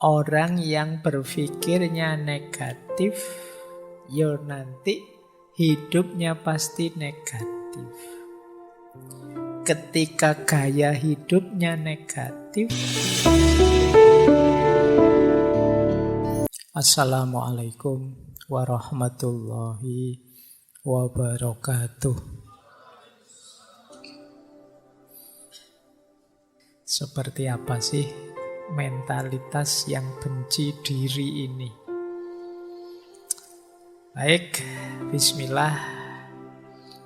Orang yang berpikirnya negatif, yo nanti hidupnya pasti negatif. Ketika gaya hidupnya negatif. Assalamualaikum warahmatullahi wabarakatuh. Seperti apa sih mentalitas yang benci diri ini? Baik, bismillah.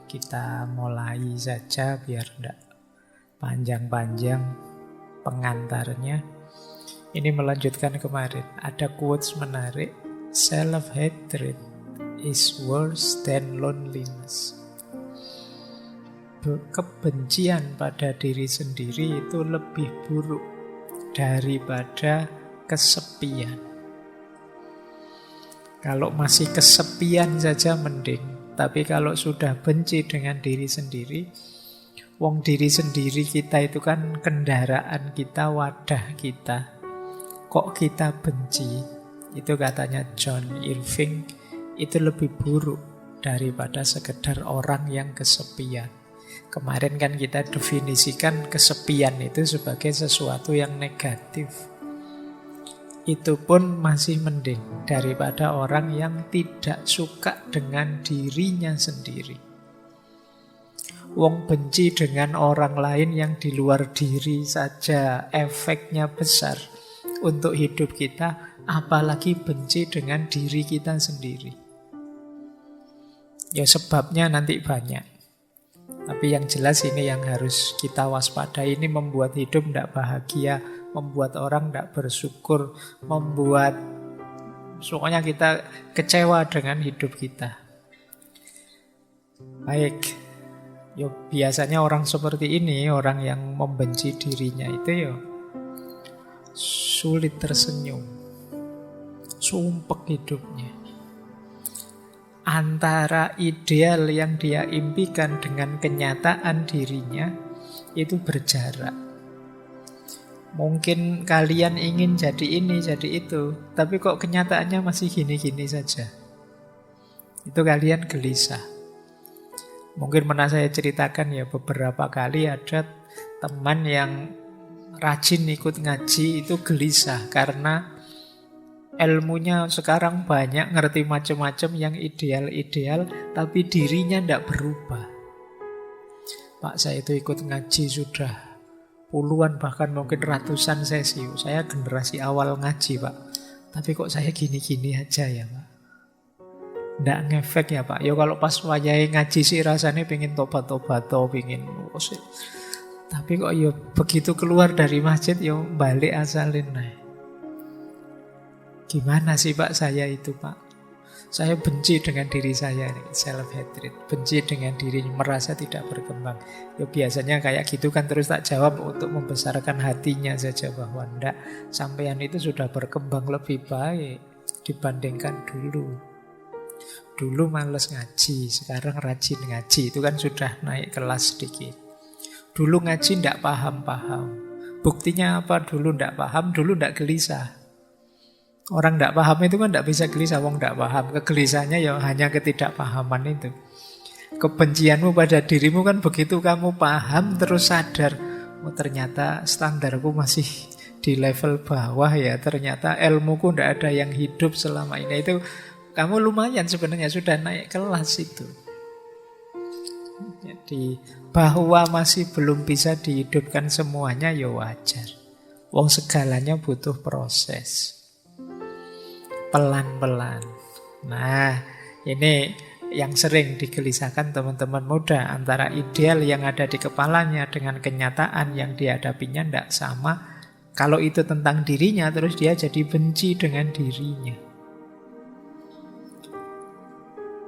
Kita mulai saja biar tidak panjang-panjang pengantarnya. Ini melanjutkan kemarin. Ada quotes menarik. Self-hatred is worse than loneliness. Kebencian pada diri sendiri itu lebih buruk daripada kesepian. Kalau masih kesepian saja mending, tapi kalau sudah benci dengan diri sendiri, wong diri sendiri kita itu kan kendaraan kita, wadah kita. Kok kita benci? Itu katanya John Irving, itu lebih buruk daripada sekedar orang yang kesepian. Kemarin kan kita definisikan kesepian itu sebagai sesuatu yang negatif. Itu pun masih mending daripada orang yang tidak suka dengan dirinya sendiri. Wong benci dengan orang lain yang di luar diri saja efeknya besar untuk hidup kita, apalagi benci dengan diri kita sendiri. Ya sebabnya nanti banyak. Tapi yang jelas ini yang harus kita waspadai. Ini membuat hidup tidak bahagia, membuat orang tidak bersyukur, membuat pokoknya kita kecewa dengan hidup kita. Baik, yo biasanya orang seperti ini, orang yang membenci dirinya itu yo sulit tersenyum, sumpek hidupnya. Antara ideal yang dia impikan dengan kenyataan dirinya itu berjarak. Mungkin kalian ingin jadi ini, jadi itu, tapi kok kenyataannya masih gini-gini saja. Itu kalian gelisah. Mungkin pernah saya ceritakan ya, beberapa kali ada teman yang rajin ikut ngaji itu gelisah karena ilmunya sekarang banyak, ngerti macam-macam yang ideal-ideal, tapi dirinya tidak berubah. Pak, saya itu ikut ngaji sudah puluhan, bahkan mungkin ratusan sesi. Saya generasi awal ngaji, Pak. Tapi kok saya gini-gini aja ya, Pak. Tidak ngefek ya, Pak. Ya kalau pas wayai ngaji sih rasanya pengen tobat-tobat, pengen usil. Tapi kok ya begitu keluar dari masjid, ya balik asalin naik. Gimana sih Pak saya itu Pak? Saya benci dengan diri saya, self-hatred. Benci dengan diri, merasa tidak berkembang. Ya biasanya kayak gitu kan, terus tak jawab untuk membesarkan hatinya saja bahwa enggak, sampean itu sudah berkembang lebih baik dibandingkan dulu. Dulu males ngaji, sekarang rajin ngaji. Itu kan sudah naik kelas sedikit. Dulu ngaji enggak paham-paham. Buktinya apa? Dulu enggak paham, dulu enggak gelisah. Orang tidak paham itu kan tidak bisa gelisah. Wong tidak paham, kegelisahannya ya hanya ketidakpahaman itu. Kebencianmu pada dirimu kan begitu kamu paham terus sadar, oh ternyata standarku masih di level bawah ya, ternyata ilmuku tidak ada yang hidup selama ini. Itu kamu lumayan sebenarnya sudah naik kelas itu. Jadi bahwa masih belum bisa dihidupkan semuanya ya wajar. Wong segalanya butuh proses. Pelan-pelan. Nah, ini yang sering digelisahkan teman-teman muda. Antara ideal yang ada di kepalanya dengan kenyataan yang dihadapinya tidak sama. Kalau itu tentang dirinya, terus dia jadi benci dengan dirinya.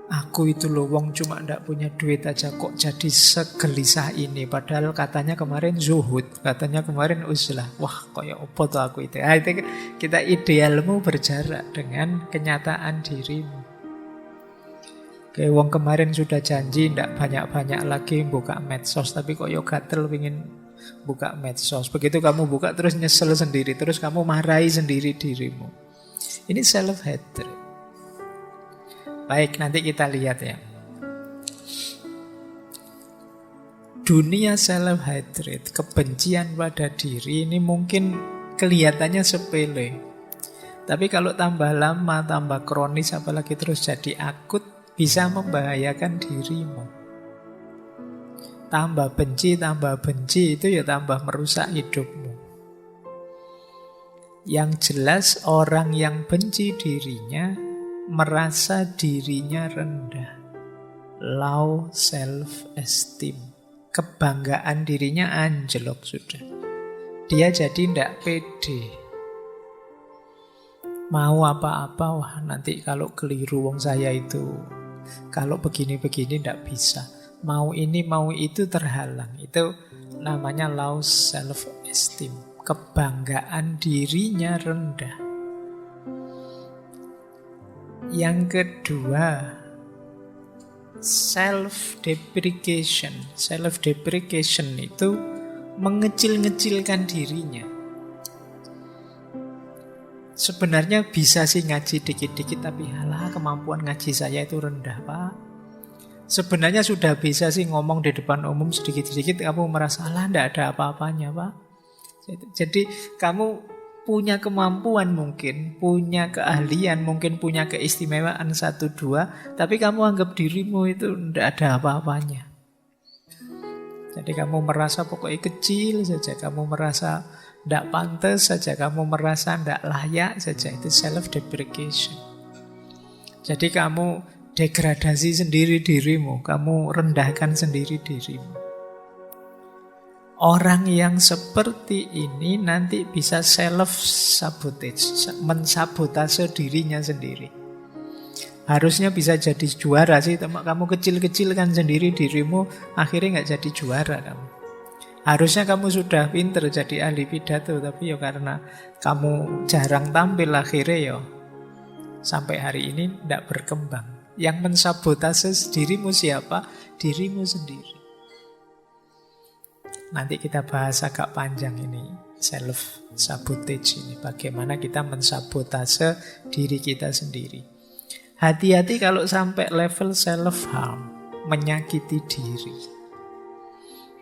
Aku itu loh, wong cuma ndak punya duit aja kok jadi segelisah ini. Padahal katanya kemarin zuhud, katanya kemarin uzlah. Wah, kayak apa tuh aku itu? Itu kita idealmu berjarak dengan kenyataan dirimu. Kayak wong kemarin sudah janji ndak banyak-banyak lagi buka medsos, tapi kok yo gatel pengin buka medsos. Begitu kamu buka terus nyesel sendiri, terus kamu marahi sendiri dirimu. Ini self-hatred. Baik, nanti kita lihat ya. Dunia self-hatred, kebencian pada diri ini mungkin kelihatannya sepele. Tapi kalau tambah lama, tambah kronis, apalagi terus jadi akut, bisa membahayakan dirimu. Tambah benci itu ya tambah merusak hidupmu. Yang jelas orang yang benci dirinya merasa dirinya rendah. Low self-esteem. Kebanggaan dirinya anjlok sudah. Dia jadi tidak pede. Mau apa-apa, wah nanti kalau keliru wong saya itu, kalau begini-begini tidak bisa. Mau ini, mau itu terhalang. Itu namanya low self-esteem. Kebanggaan dirinya rendah. Yang kedua, self-deprecation. Self-deprecation itu mengecil-ngecilkan dirinya. Sebenarnya bisa sih ngaji dikit-dikit, tapi halah kemampuan ngaji saya itu rendah, Pak. Sebenarnya sudah bisa sih ngomong di depan umum sedikit-sedikit, kamu merasa halah tidak ada apa-apanya, Pak. Jadi kamu punya kemampuan mungkin, punya keahlian, mungkin punya keistimewaan 1-2, tapi kamu anggap dirimu itu tidak ada apa-apanya. Jadi kamu merasa pokoknya kecil saja, kamu merasa tidak pantas saja, kamu merasa tidak layak saja. Itu self-deprecation. Jadi kamu degradasi sendiri dirimu, kamu rendahkan sendiri dirimu. Orang yang seperti ini nanti bisa self-sabotage, mensabotase dirinya sendiri. Harusnya bisa jadi juara sih, kamu kecil-kecilkan sendiri dirimu, akhirnya nggak jadi juara kamu. Harusnya kamu sudah pinter jadi ahli pidato, tapi ya karena kamu jarang tampil akhirnya ya sampai hari ini tidak berkembang. Yang mensabotase dirimu siapa? Dirimu sendiri. Nanti kita bahas agak panjang ini, self-sabotage ini. Bagaimana kita mensabotase diri kita sendiri. Hati-hati kalau sampai level self-harm, menyakiti diri.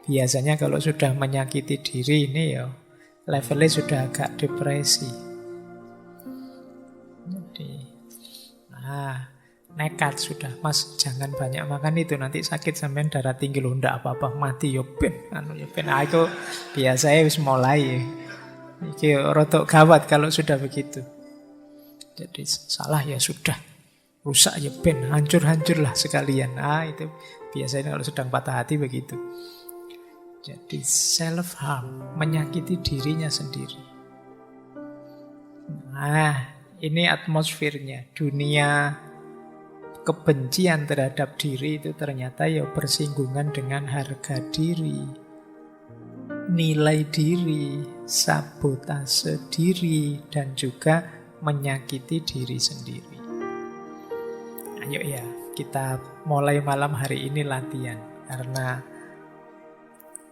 Biasanya kalau sudah menyakiti diri ini ya levelnya sudah agak depresi. Jadi, nekat sudah, Mas jangan banyak makan itu nanti sakit sampean darah tinggi loh, ndak apa-apa mati yo ben, Aku biasanya wis mulai. Iki rotok gawat kalau sudah begitu. Jadi salah ya sudah, rusak ya ben, hancur-hancurlah sekalian. Itu biasanya kalau sedang patah hati begitu. Jadi self-harm, menyakiti dirinya sendiri. Ini atmosfernya. Dunia kebencian terhadap diri itu ternyata ya bersinggungan dengan harga diri, nilai diri, sabotase diri, dan juga menyakiti diri sendiri. Ayo ya, kita mulai malam hari ini latihan. Karena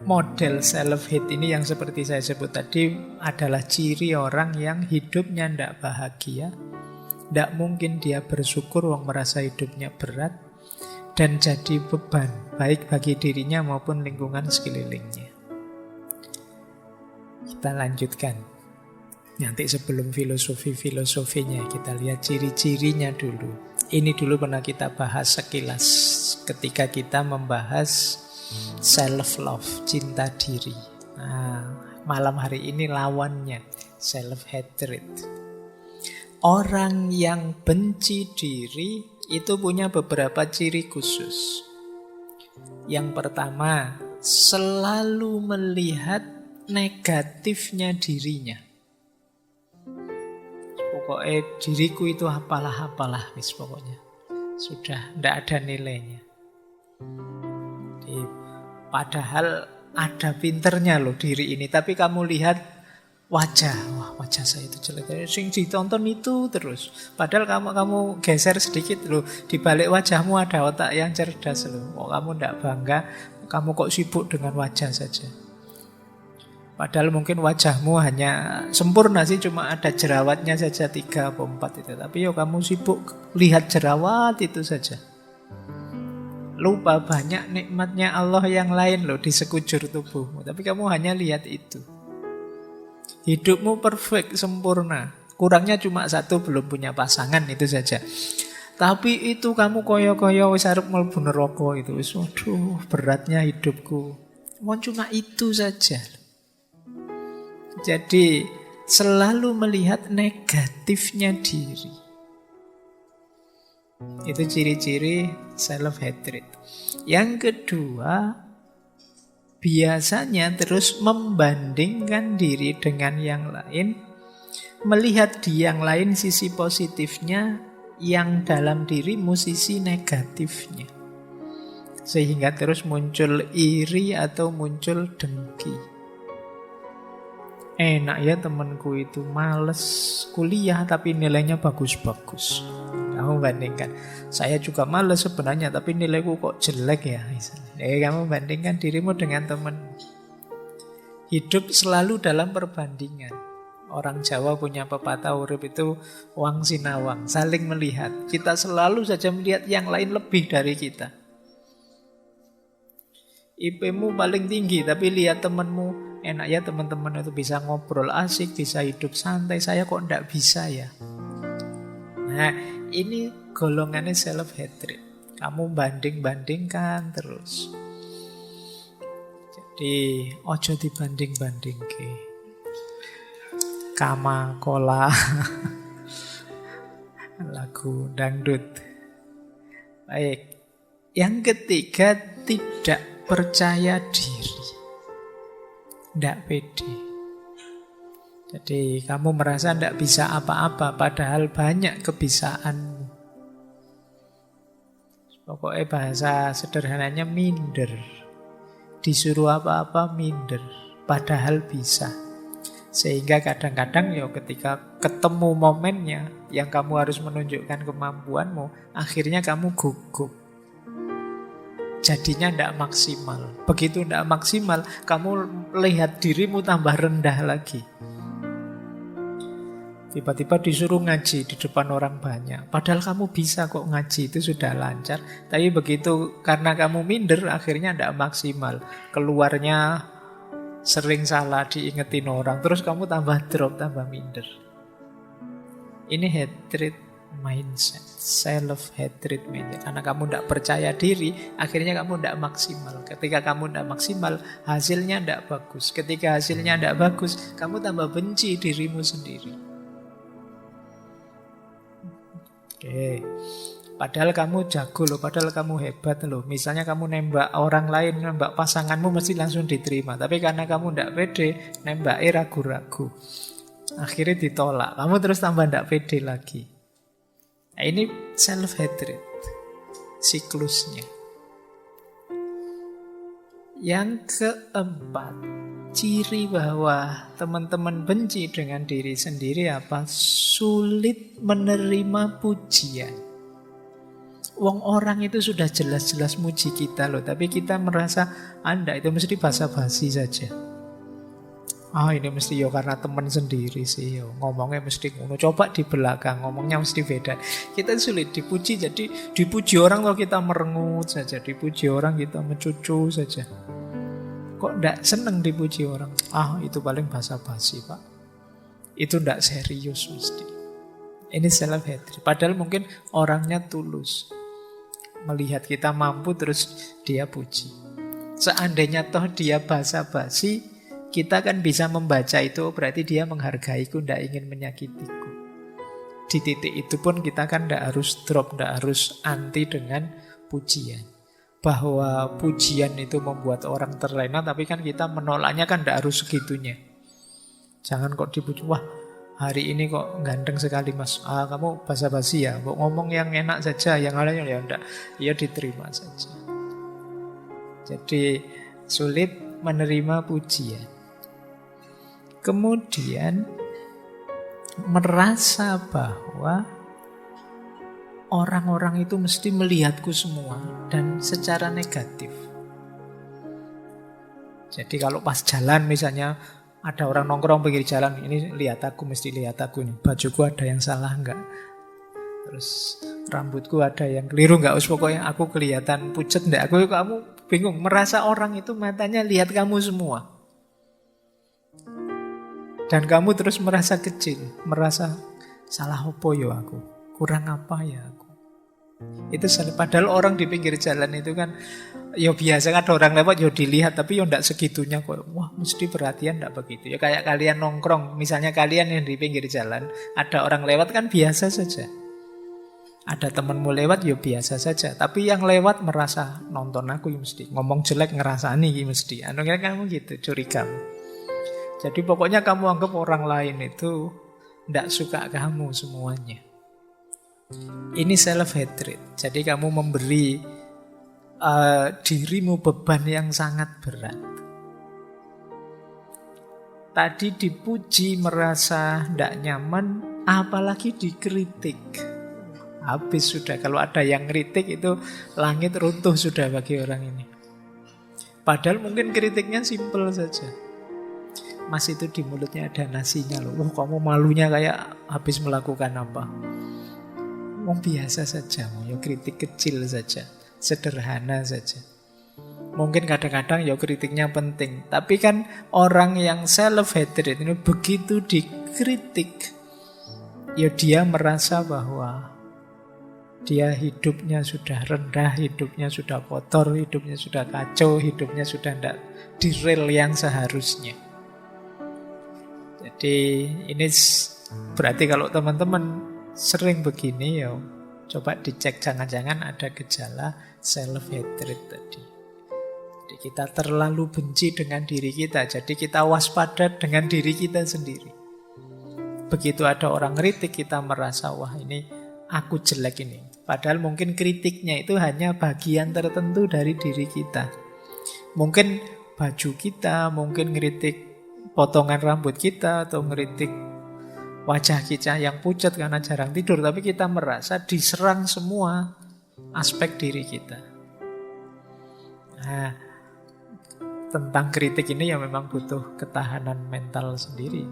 model self-hate ini yang seperti saya sebut tadi adalah ciri orang yang hidupnya tidak bahagia. Tidak mungkin dia bersyukur, wong merasa hidupnya berat, dan jadi beban, baik bagi dirinya maupun lingkungan sekelilingnya. Kita lanjutkan. Nanti sebelum filosofinya, kita lihat ciri-cirinya dulu. Ini dulu pernah kita bahas sekilas ketika kita membahas self-love, cinta diri. Malam hari ini lawannya, self-hatred. Orang yang benci diri itu punya beberapa ciri khusus. Yang pertama, selalu melihat negatifnya dirinya. Pokoknya diriku itu apalah, pokoknya. Sudah tidak ada nilainya. Padahal ada pinternya loh diri ini, tapi kamu lihat wajah saya itu jelek, sing ditonton itu terus. Padahal kamu geser sedikit loh, di balik wajahmu ada otak yang cerdas loh. Kamu tidak bangga, kamu kok sibuk dengan wajah saja. Padahal mungkin wajahmu hanya sempurna sih, cuma ada jerawatnya saja 3 atau 4 itu. Tapi kamu sibuk lihat jerawat itu saja. Lupa banyak nikmatnya Allah yang lain loh di sekujur tubuhmu. Tapi kamu hanya lihat itu. Hidupmu perfect, sempurna. Kurangnya cuma 1, belum punya pasangan, itu saja. Tapi itu kamu koyo-koyo wis arep mlebu neraka itu. Waduh, beratnya hidupku. Mau cuma itu saja. Jadi selalu melihat negatifnya diri. Itu ciri-ciri self-hatred. Yang kedua, biasanya terus membandingkan diri dengan yang lain, melihat di yang lain sisi positifnya, yang dalam dirimu sisi negatifnya. Sehingga terus muncul iri atau muncul dengki. Enak ya temanku itu, males kuliah tapi nilainya bagus-bagus. Kamu bandingkan, saya juga males sebenarnya tapi nilaiku kok jelek ya. Kamu bandingkan dirimu dengan teman. Hidup selalu dalam perbandingan. Orang Jawa punya pepatah urip itu wang sinawang, saling melihat. Kita selalu saja melihat yang lain lebih dari kita. IP-mu paling tinggi tapi lihat temanmu, enak ya teman-teman itu bisa ngobrol asik, bisa hidup santai, saya kok enggak bisa ya. Nah, ini golongannya self-hatred. Kamu banding-bandingkan terus. Jadi, ojo dibanding-bandingke. Kama kola. Lagu dangdut. Baik. Yang ketiga, tidak percaya diri. Tidak pede. Jadi kamu merasa tidak bisa apa-apa, padahal banyak kebisaanmu. Pokoknya bahasa sederhananya minder. Disuruh apa-apa minder, padahal bisa. Sehingga kadang-kadang ketika ketemu momennya yang kamu harus menunjukkan kemampuanmu, akhirnya kamu gugup. Jadinya tidak maksimal. Begitu tidak maksimal, kamu lihat dirimu tambah rendah lagi. Tiba-tiba disuruh ngaji di depan orang banyak. Padahal kamu bisa kok ngaji, itu sudah lancar. Tapi begitu karena kamu minder, akhirnya tidak maksimal. Keluarnya sering salah diingetin orang. Terus kamu tambah drop, tambah minder. Ini hatred mindset, self-hatred mindset. Karena kamu tidak percaya diri, akhirnya kamu tidak maksimal. Ketika kamu tidak maksimal, hasilnya tidak bagus. Ketika hasilnya tidak bagus, kamu tambah benci dirimu sendiri. Oke. Padahal kamu jago loh, padahal kamu hebat loh. Misalnya kamu nembak orang lain, nembak pasanganmu mesti langsung diterima. Tapi karena kamu tidak pede, nembaknya ragu-ragu. Akhirnya ditolak, kamu terus tambah tidak pede lagi. Nah, ini self-hatred, siklusnya. Yang keempat, ciri bahwa teman-teman benci dengan diri sendiri apa? Sulit menerima pujian. Wong orang itu sudah jelas-jelas muji kita loh, tapi kita merasa Anda itu mesti basa-basi saja. Ini mesti karena teman sendiri sih ngomongnya mesti ngono. Coba di belakang ngomongnya mesti beda. Kita sulit dipuji, jadi dipuji orang kalau kita merengut saja, dipuji orang kita mencucu saja. Kok enggak seneng dipuji orang? Itu paling basa-basi Pak. Itu enggak serius mesti. Ini self-hatred. Padahal mungkin orangnya tulus. Melihat kita mampu terus dia puji. Seandainya toh dia basa-basi, kita kan bisa membaca itu berarti dia menghargaiku, tidak ingin menyakitiku. Di titik itu pun kita kan tidak harus drop, tidak harus anti dengan pujian. Bahwa pujian itu membuat orang terlena, tapi kan kita menolaknya kan tidak harus segitunya. Jangan kok dipuji, wah hari ini kok ganteng sekali mas. Kamu basa-basi ya, mau ngomong yang enak saja, yang lainnya ya enggak. Ya diterima saja. Jadi sulit menerima pujian. Kemudian merasa bahwa orang-orang itu mesti melihatku semua dan secara negatif. Jadi kalau pas jalan misalnya Ada orang nongkrong pinggir jalan, ini lihat aku, mesti lihat aku nih. Bajuku ada yang salah enggak? Terus rambutku ada yang keliru enggak? Pokoknya aku kelihatan pucet enggak? Kamu bingung, merasa orang itu matanya lihat kamu semua. Dan kamu terus merasa kecil, merasa salah apa ya aku? Kurang apa ya aku? Itu padahal orang di pinggir jalan itu kan ya biasa kan, ada orang lewat ya dilihat, tapi ya enggak segitunya kok. Wah, mesti perhatian enggak begitu. Ya kayak kalian nongkrong, misalnya kalian yang di pinggir jalan, ada orang lewat kan biasa saja. Ada temanmu lewat ya biasa saja, tapi yang lewat merasa nonton aku ya mesti, ngomong jelek ngerasani ya mesti. Kira kamu gitu, curigamu. Jadi pokoknya kamu anggap orang lain itu enggak suka kamu semuanya. Ini self-hatred. Jadi kamu memberi dirimu beban yang sangat berat. Tadi dipuji merasa tidak nyaman, apalagi dikritik. Habis sudah, kalau ada yang kritik itu langit runtuh sudah bagi orang ini. Padahal mungkin kritiknya simpel saja. Mas itu di mulutnya ada nasinya loh. Kamu malunya kayak habis melakukan apa? Biasa saja, ya kritik kecil saja, sederhana saja. Mungkin kadang-kadang ya kritiknya penting, tapi kan orang yang self-hatred ini begitu dikritik, ya dia merasa bahwa dia hidupnya sudah rendah, hidupnya sudah kotor, hidupnya sudah kacau, hidupnya sudah tidak di rel yang seharusnya. Jadi ini berarti kalau teman-teman sering begini ya coba dicek, jangan-jangan ada gejala self-hatred tadi. Jadi kita terlalu benci dengan diri kita, jadi kita waspada dengan diri kita sendiri. Begitu ada orang kritik kita merasa wah ini aku jelek ini. Padahal mungkin kritiknya itu hanya bagian tertentu dari diri kita. Mungkin baju kita, mungkin ngeritik potongan rambut kita, atau ngeritik wajah kita yang pucat karena jarang tidur, tapi kita merasa diserang semua aspek diri kita. Nah, tentang kritik ini ya memang butuh ketahanan mental sendiri.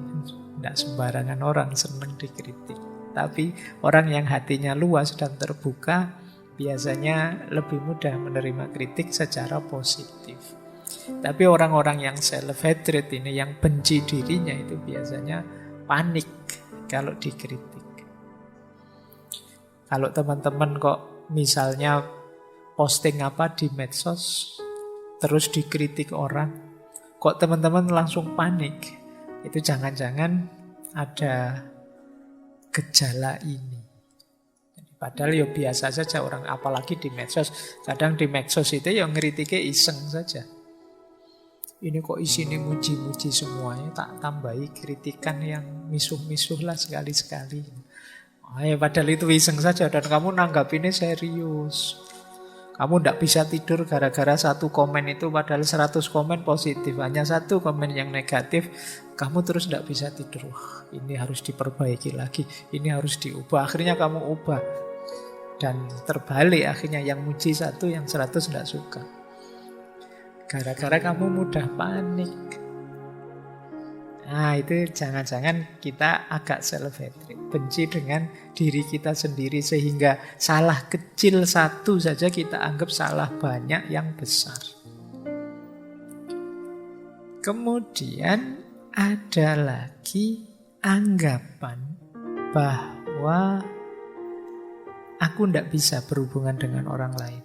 Tidak sembarangan orang senang dikritik. Tapi orang yang hatinya luas dan terbuka biasanya lebih mudah menerima kritik secara positif. Tapi orang-orang yang self-hatred ini, yang benci dirinya, itu biasanya panik kalau dikritik. Kalau teman-teman kok misalnya posting apa di medsos terus dikritik orang, kok teman-teman langsung panik, itu jangan-jangan ada gejala ini. Padahal ya biasa saja orang, apalagi di medsos. Kadang di medsos itu yang ngeritiknya iseng saja. Ini kok isinya muji-muji semuanya, tak tambahi kritikan yang misuh-misuh lah sekali-sekali. Padahal itu iseng saja dan kamu nanggapinnya serius. Kamu tidak bisa tidur gara-gara satu komen itu, padahal 100 komen positif. Hanya satu komen yang negatif, kamu terus tidak bisa tidur. Wah, ini harus diperbaiki lagi, ini harus diubah. Akhirnya kamu ubah. Dan terbalik akhirnya, yang muji satu, yang 100 tidak suka. Gara-gara kamu mudah panik. Nah, itu jangan-jangan kita agak self-hatred, benci dengan diri kita sendiri, sehingga salah kecil satu saja kita anggap salah banyak yang besar. Kemudian ada lagi anggapan bahwa aku tidak bisa berhubungan dengan orang lain.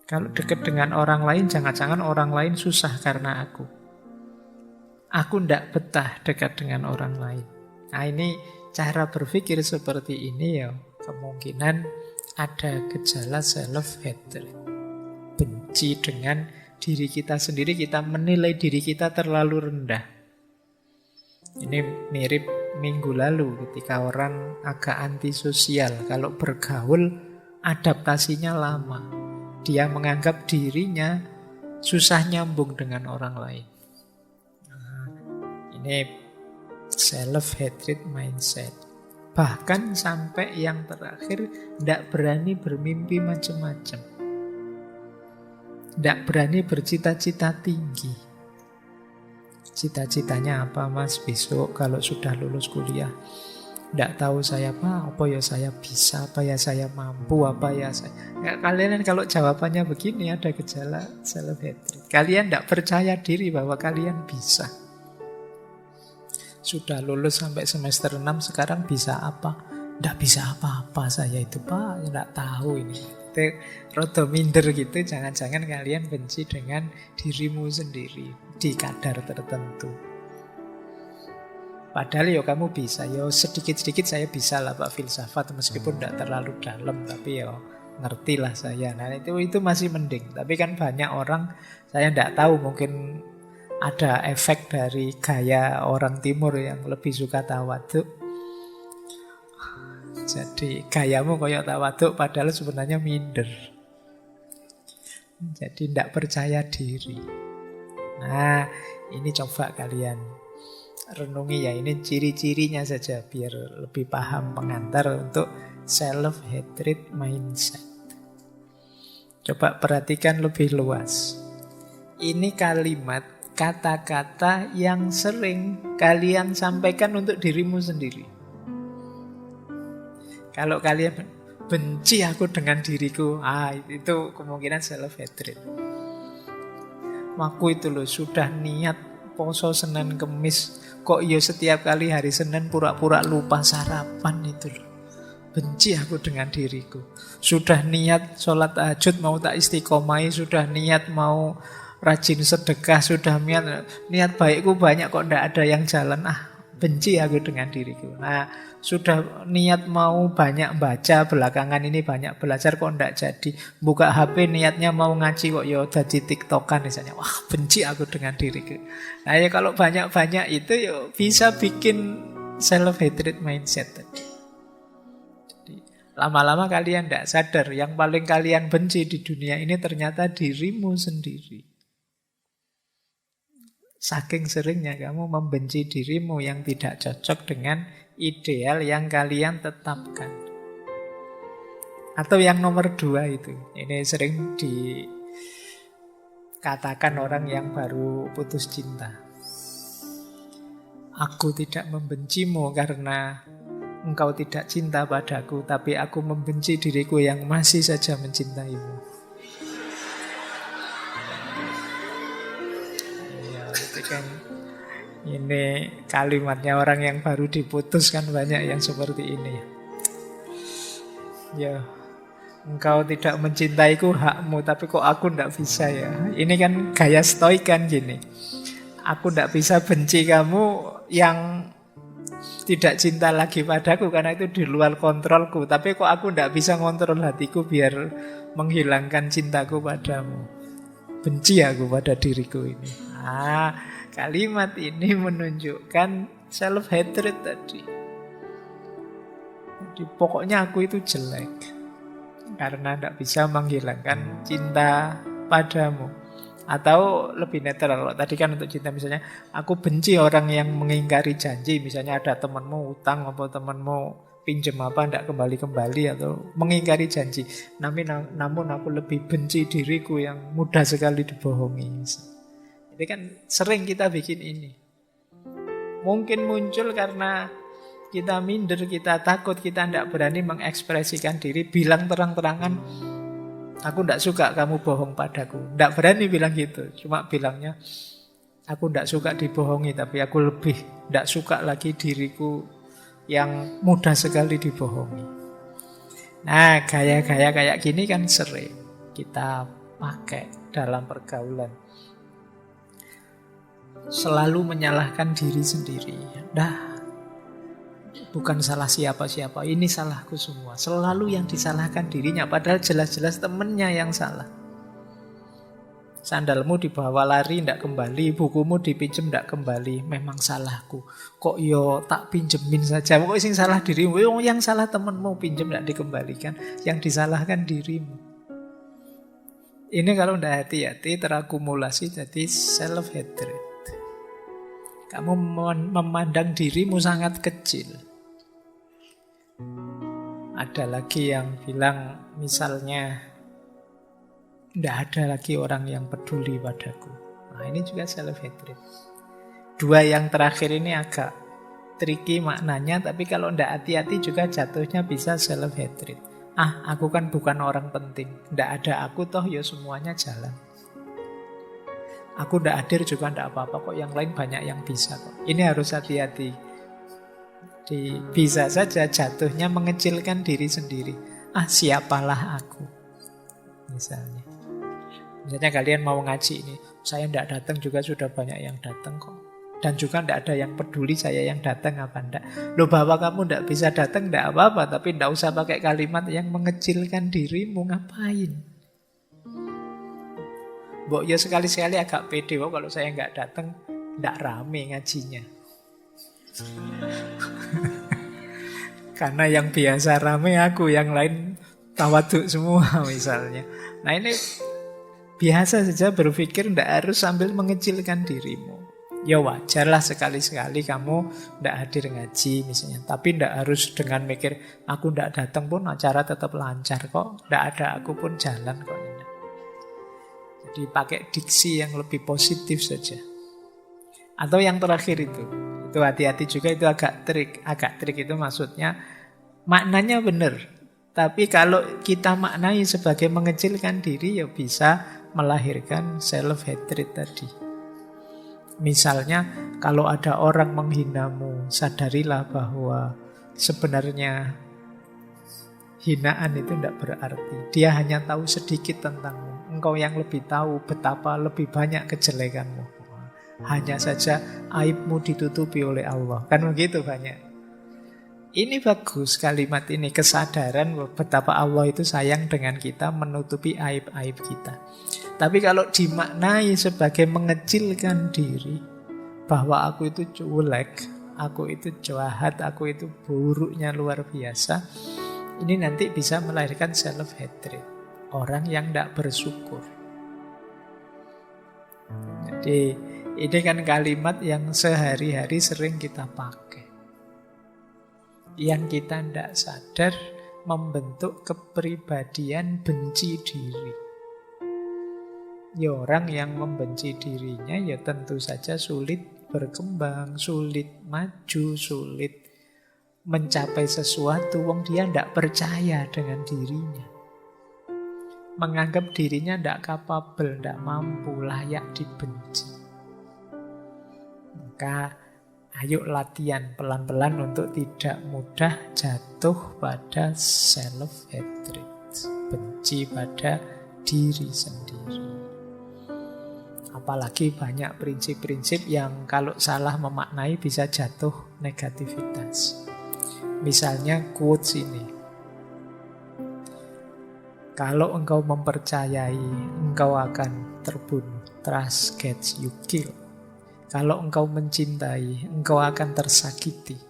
Kalau dekat dengan orang lain, jangan-jangan orang lain susah karena aku. Aku tidak betah dekat dengan orang lain. Nah, ini cara berpikir seperti ini ya, kemungkinan ada gejala self-hatred. Benci dengan diri kita sendiri, kita menilai diri kita terlalu rendah. Ini mirip minggu lalu ketika orang agak antisosial. Kalau bergaul, adaptasinya lama. Dia menganggap dirinya susah nyambung dengan orang lain. Nah, ini self-hatred mindset. Bahkan sampai yang terakhir tidak berani bermimpi macam-macam. Tidak berani bercita-cita tinggi. Cita-citanya apa mas besok kalau sudah lulus kuliah? Nggak tahu saya apa ya saya bisa, apa ya saya mampu, apa ya saya... Ya, kalian kalau jawabannya begini ada gejala self-hatred. Kalian nggak percaya diri bahwa kalian bisa. Sudah lulus sampai semester 6 sekarang bisa apa? Nggak bisa apa-apa saya itu pak, nggak tahu ini. Itu rada minder gitu, jangan-jangan kalian benci dengan dirimu sendiri di kadar tertentu. Padahal ya kamu bisa, ya sedikit-sedikit saya bisa lah Pak filsafat meskipun tidak terlalu dalam, tapi ya ngerti lah saya. Nah itu masih mending. Tapi kan banyak orang saya tidak tahu, mungkin ada efek dari gaya orang timur yang lebih suka tawaduk. Jadi gayamu kayak tawaduk padahal sebenarnya minder. Jadi tidak percaya diri. Nah ini coba kalian renungi ya, ini ciri-cirinya saja biar lebih paham pengantar untuk self-hatred mindset. Coba perhatikan lebih luas. Ini kalimat, kata-kata yang sering kalian sampaikan untuk dirimu sendiri. Kalau kalian benci aku dengan diriku, itu kemungkinan self-hatred. Aku itu loh sudah niat poso Senin Kemis, kok ya setiap kali hari Senin pura-pura lupa sarapan itu loh. Benci aku dengan diriku. Sudah niat sholat tahajud mau tak istiqomai, sudah niat mau rajin sedekah, sudah niat baikku banyak kok ndak ada yang jalan. Benci aku dengan diriku. Nah, sudah niat mau banyak baca, belakangan ini banyak belajar kok ndak jadi. Buka HP niatnya mau ngaji kok ya jadi tiktokan misalnya. Wah, benci aku dengan diriku. Nah, ya kalau banyak-banyak itu ya bisa bikin self-hatred mindset tadi. Jadi, lama-lama kalian ndak sadar yang paling kalian benci di dunia ini ternyata dirimu sendiri. Saking seringnya kamu membenci dirimu yang tidak cocok dengan ideal yang kalian tetapkan. Atau yang nomor 2 itu. Ini sering dikatakan orang yang baru putus cinta. Aku tidak membencimu karena engkau tidak cinta padaku, tapi aku membenci diriku yang masih saja mencintaimu. Kan ini kalimatnya orang yang baru diputus kan banyak yang seperti ini. Ya, engkau tidak mencintaiku hakmu, tapi kok aku tidak bisa ya. Ini kan gaya stoik kan gini. Aku tidak bisa benci kamu yang tidak cinta lagi padaku karena itu di luar kontrolku. Tapi kok aku tidak bisa ngontrol hatiku biar menghilangkan cintaku padamu. Benci aku pada diriku ini. Kalimat ini menunjukkan self-hatred tadi. Jadi pokoknya aku itu jelek karena tidak bisa menghilangkan cinta padamu. Atau lebih netral, kalau tadi kan untuk cinta misalnya, aku benci orang yang mengingkari janji. Misalnya ada temanmu utang atau temanmu pinjam apa tidak kembali-kembali atau mengingkari janji. Namun aku lebih benci diriku yang mudah sekali dibohongi. Jadi kan sering kita bikin ini. Mungkin muncul karena kita minder, kita takut, kita tidak berani mengekspresikan diri, bilang terang-terangan, aku tidak suka kamu bohong padaku. Tidak berani bilang gitu, cuma bilangnya, aku tidak suka dibohongi, tapi aku lebih tidak suka lagi diriku yang mudah sekali dibohongi. Nah, gaya-gaya kayak gini kan sering kita pakai dalam pergaulan. Selalu menyalahkan diri sendiri. Bukan salah siapa-siapa, ini salahku semua. Selalu yang disalahkan dirinya, padahal jelas-jelas temennya yang salah. Sandalmu dibawa lari tidak kembali, bukumu dipinjem tidak kembali, memang salahku. Kok yo tak pinjemin saja, kok sing salah dirimu, yang salah temenmu pinjem tidak dikembalikan, yang disalahkan dirimu. Ini kalau tidak hati-hati terakumulasi jadi self-hatred. Kamu memandang dirimu sangat kecil. Ada lagi yang bilang misalnya, tidak ada lagi orang yang peduli padaku. Nah ini juga self-hatred. Dua yang terakhir ini agak tricky maknanya, tapi kalau ndak hati-hati juga jatuhnya bisa self-hatred. Aku kan bukan orang penting. Ndak ada aku toh ya semuanya jalan. Aku ndak hadir juga ndak apa-apa kok, yang lain banyak yang bisa kok. Ini harus hati-hati. Bisa saja jatuhnya mengecilkan diri sendiri. Siapalah aku. Misalnya kalian mau ngaji ini, saya ndak datang juga sudah banyak yang datang kok. Dan juga ndak ada yang peduli saya yang datang apa ndak. Loh, bahwa kamu ndak bisa datang ndak apa-apa, tapi ndak usah pakai kalimat yang mengecilkan dirimu. Ngapain? Mbok ya sekali-sekali agak pede, kalau saya nggak datang ndak rame ngajinya. Karena yang biasa rame aku, yang lain tawaduk semua misalnya. Nah ini biasa saja berpikir, ndak harus sambil mengecilkan dirimu. Ya wajarlah sekali-sekali kamu ndak hadir ngaji misalnya. Tapi ndak harus dengan mikir, aku ndak datang pun acara tetap lancar kok. Ndak ada aku pun jalan kok. Jadi pakai diksi yang lebih positif saja. Atau yang terakhir itu hati-hati juga, itu agak trik. Agak trik itu maksudnya maknanya benar. Tapi kalau kita maknai sebagai mengecilkan diri, ya bisa melahirkan self-hatred tadi. Misalnya, kalau ada orang menghinamu, sadarilah bahwa sebenarnya hinaan itu tidak berarti. Dia hanya tahu sedikit tentangmu. Engkau yang lebih tahu betapa lebih banyak kejelekanmu. Hanya saja aibmu ditutupi oleh Allah. Kan begitu banyak. Ini bagus kalimat ini, kesadaran betapa Allah itu sayang dengan kita, menutupi aib-aib kita. Tapi kalau dimaknai sebagai mengecilkan diri, bahwa aku itu jelek, aku itu jahat, aku itu buruknya luar biasa, ini nanti bisa melahirkan self-hatred. Orang yang tidak bersyukur. Jadi ini kan kalimat yang sehari-hari sering kita pakai. Yang kita tidak sadar membentuk kepribadian benci diri. Ya orang yang membenci dirinya ya tentu saja sulit berkembang, sulit maju, sulit mencapai sesuatu. Wong dia tidak percaya dengan dirinya. Menganggap dirinya tidak kapabel, tidak mampu, layak dibenci. Maka ayo latihan pelan-pelan untuk tidak mudah jatuh pada self-hatred. Benci pada diri sendiri. Apalagi banyak prinsip-prinsip yang kalau salah memaknai bisa jatuh negativitas. Misalnya quotes ini. Kalau engkau mempercayai, engkau akan terbunuh. Trust gets you killed. Kalau engkau mencintai, engkau akan tersakiti.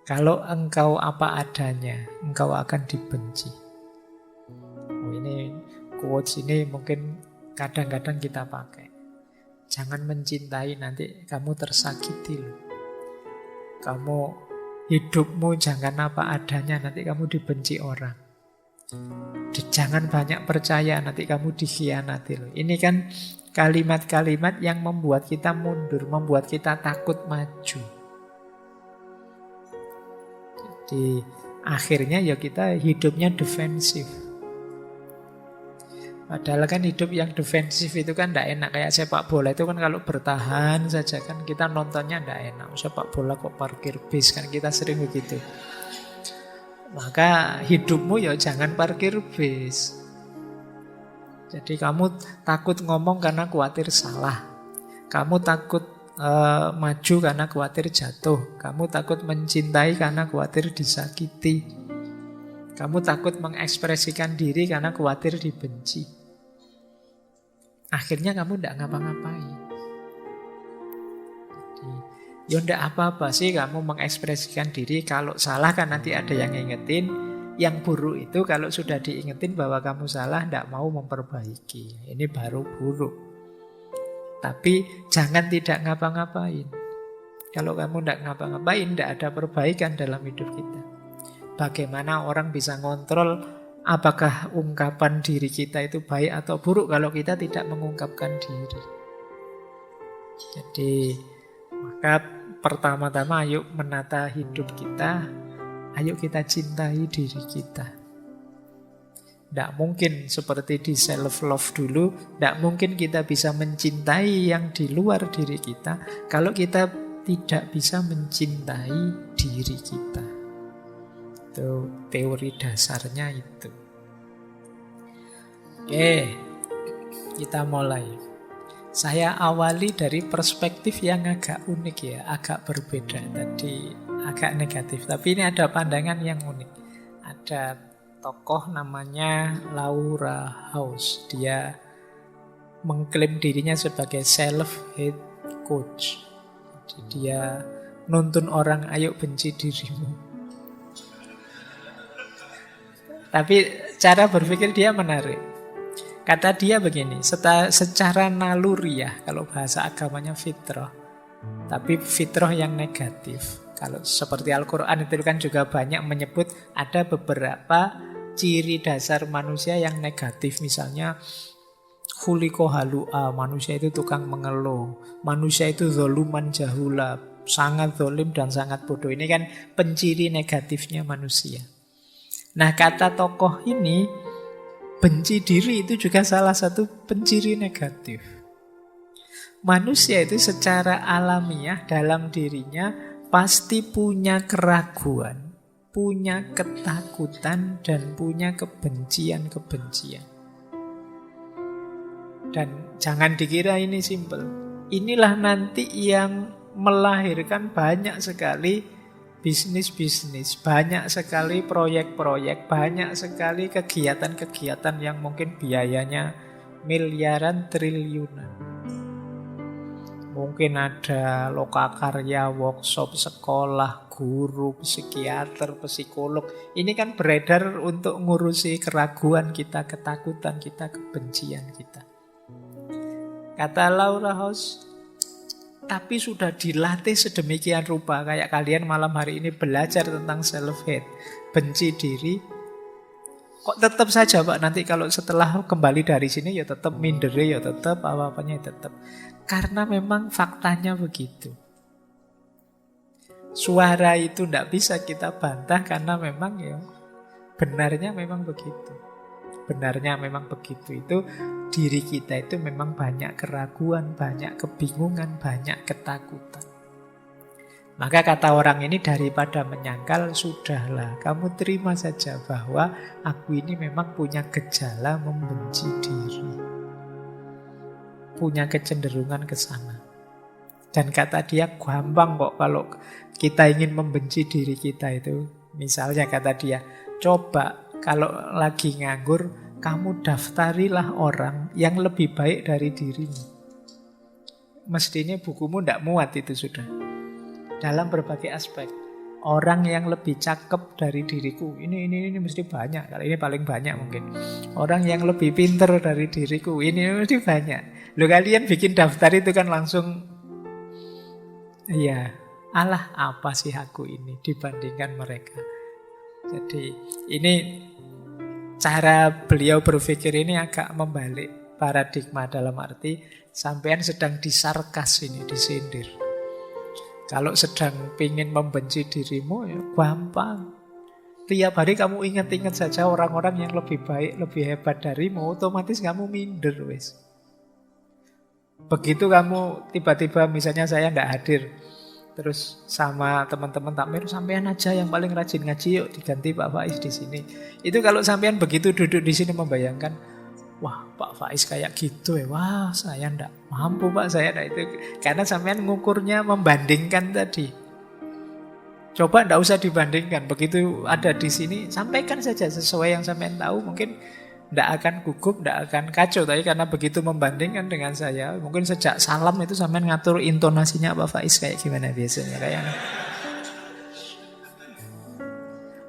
Kalau engkau apa adanya, engkau akan dibenci. Ini quotes ini mungkin kadang-kadang kita pakai. Jangan mencintai, nanti kamu tersakiti loh. Kamu hidupmu jangan apa adanya, nanti kamu dibenci orang. Jangan banyak percaya, nanti kamu dikhianati loh. Ini kan kalimat-kalimat yang membuat kita mundur, membuat kita takut maju. Jadi akhirnya ya kita hidupnya defensif. Padahal kan hidup yang defensif itu kan tidak enak. Kayak sepak bola itu kan kalau bertahan saja kan kita nontonnya tidak enak. Sepak bola kok parkir bis, kan kita sering begitu. Maka hidupmu ya jangan parkir bis. Jadi kamu takut ngomong karena khawatir salah. Kamu takut maju karena khawatir jatuh. Kamu takut mencintai karena khawatir disakiti. Kamu takut mengekspresikan diri karena khawatir dibenci. Akhirnya kamu tidak ngapa-ngapain. Ya tidak apa-apa sih kamu mengekspresikan diri. Kalau salah kan nanti ada yang ngingetin. Yang buruk itu kalau sudah diingetin bahwa kamu salah, tidak mau memperbaiki. Ini baru buruk. Tapi jangan tidak ngapa-ngapain. Kalau kamu tidak ngapa-ngapain, tidak ada perbaikan dalam hidup kita. Bagaimana orang bisa ngontrol apakah ungkapan diri kita itu baik atau buruk kalau kita tidak mengungkapkan diri. Jadi maka pertama-tama ayo menata hidup kita, ayo kita cintai diri kita. Tidak mungkin seperti di self-love dulu, tidak mungkin kita bisa mencintai yang di luar diri kita kalau kita tidak bisa mencintai diri kita. Itu teori dasarnya itu. Oke, kita mulai. Saya awali dari perspektif yang agak unik ya, agak berbeda. Tadi agak negatif, tapi ini ada pandangan yang unik. Ada tokoh namanya Laura House. Dia mengklaim dirinya sebagai self-hate coach. Jadi dia nuntun orang, ayo benci dirimu. Tapi cara berpikir dia menarik. Kata dia begini, secara naluriah, kalau bahasa agamanya fitrah, tapi fitrah yang negatif. Kalau seperti Al-Quran itu kan juga banyak menyebut ada beberapa ciri dasar manusia yang negatif. Misalnya khuliqa halu'a, manusia itu tukang mengeluh, manusia itu zoluman jahula, sangat zolim dan sangat bodoh. Ini kan penciri negatifnya manusia. Nah, kata tokoh ini, benci diri itu juga salah satu penciri negatif. Manusia itu secara alamiah dalam dirinya pasti punya keraguan, punya ketakutan, dan punya kebencian-kebencian. Dan jangan dikira ini simpel. Inilah nanti yang melahirkan banyak sekali bisnis-bisnis, banyak sekali proyek-proyek, banyak sekali kegiatan-kegiatan yang mungkin biayanya miliaran, triliunan. Mungkin ada lokakarya, workshop, sekolah, guru, psikiater, psikolog. Ini kan beredar untuk ngurusi keraguan kita, ketakutan kita, kebencian kita. Kata Laura House, tapi sudah dilatih sedemikian rupa, kayak kalian malam hari ini belajar tentang self-hate, benci diri, kok tetap saja Pak, nanti kalau setelah kembali dari sini ya tetap minder, ya tetap apa-apanya ya tetap. Karena memang faktanya begitu. Suara itu tidak bisa kita bantah karena memang ya benarnya memang begitu. Benarnya memang begitu. Itu diri kita itu memang banyak keraguan, banyak kebingungan, banyak ketakutan. Maka kata orang ini, daripada menyangkal, sudahlah, kamu terima saja bahwa aku ini memang punya gejala membenci diri. Punya kecenderungan ke sana. Dan kata dia, gampang kok kalau kita ingin membenci diri kita itu. Misalnya kata dia, coba kalau lagi nganggur, kamu daftarilah orang yang lebih baik dari dirimu. Mestinya bukumu tidak muat itu sudah. Dalam berbagai aspek. Orang yang lebih cakep dari diriku, ini mesti banyak. Kali ini paling banyak mungkin. Orang yang lebih pinter dari diriku, ini mesti banyak. Loh, kalian bikin daftar itu kan langsung, iya, alah apa sih aku ini dibandingkan mereka. Jadi ini cara beliau berpikir ini agak membalik paradigma, dalam arti sampean sedang disarkas ini, disindir. Kalau sedang pingin membenci dirimu ya gampang. Tiap hari kamu ingat-ingat saja orang-orang yang lebih baik, lebih hebat darimu, otomatis kamu minder wis. Begitu kamu tiba-tiba misalnya saya tidak hadir, terus sama teman-teman takmir, sampean aja yang paling rajin ngaji, yuk diganti Pak Faiz di sini. Itu kalau sampean begitu duduk di sini membayangkan, wah Pak Faiz kayak gitu ya, wah saya ndak mampu Pak, saya ndak itu. Karena sampean ngukurnya membandingkan tadi. Coba ndak usah dibandingkan, begitu ada di sini sampaikan saja sesuai yang sampean tahu, mungkin ndak akan gugup, ndak akan kacau. Tapi karena begitu membandingkan dengan saya, mungkin sejak salam itu sampean ngatur intonasinya Pak Faiz kayak gimana biasanya, kayak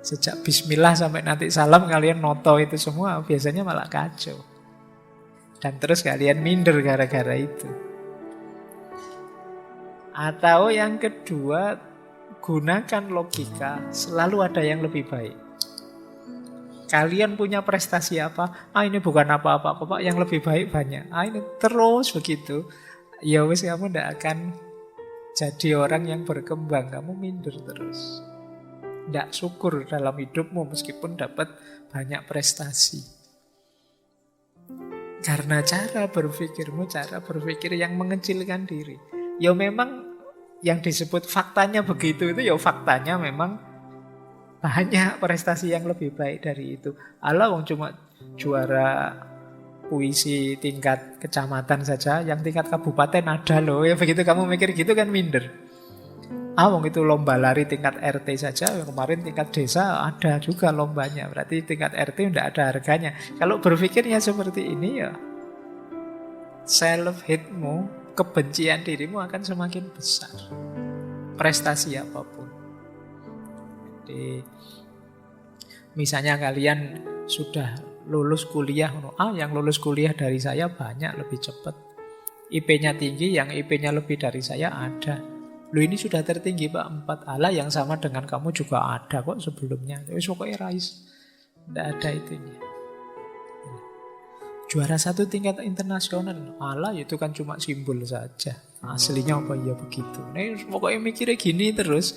sejak bismillah sampai nanti salam kalian noto itu semua, biasanya malah kacau. Dan terus kalian minder gara-gara itu. Atau yang kedua, gunakan logika, selalu ada yang lebih baik. Kalian punya prestasi apa? Ini bukan apa-apa Pak, yang lebih baik banyak. Ini terus begitu. ya wis kamu ndak akan jadi orang yang berkembang. Kamu minder terus. Ndak syukur dalam hidupmu meskipun dapat banyak prestasi. Karena cara berpikirmu, cara berpikir yang mengecilkan diri. Ya memang yang disebut faktanya begitu itu, ya faktanya memang banyak prestasi yang lebih baik dari itu. Allah wong cuma juara puisi tingkat kecamatan saja, yang tingkat kabupaten ada loh. Ya begitu kamu mikir gitu kan minder. Wong itu lomba lari tingkat RT saja, yang kemarin tingkat desa ada juga lombanya. Berarti tingkat RT tidak ada harganya. Kalau berpikirnya seperti ini ya self-hate-mu, kebencian dirimu akan semakin besar. Prestasi apapun. Jadi misalnya kalian sudah lulus kuliah, yang lulus kuliah dari saya banyak, lebih cepat. IP-nya tinggi, yang IP-nya lebih dari saya ada. Lu ini sudah tertinggi Pak 4. Ala yang sama dengan kamu juga ada kok sebelumnya. Jadi pokoknya rais. Tidak ada itunya. Juara 1 tingkat internasional. Ala itu kan cuma simbol saja. Aslinya apa ya begitu. Nah, pokoknya mikirnya gini terus.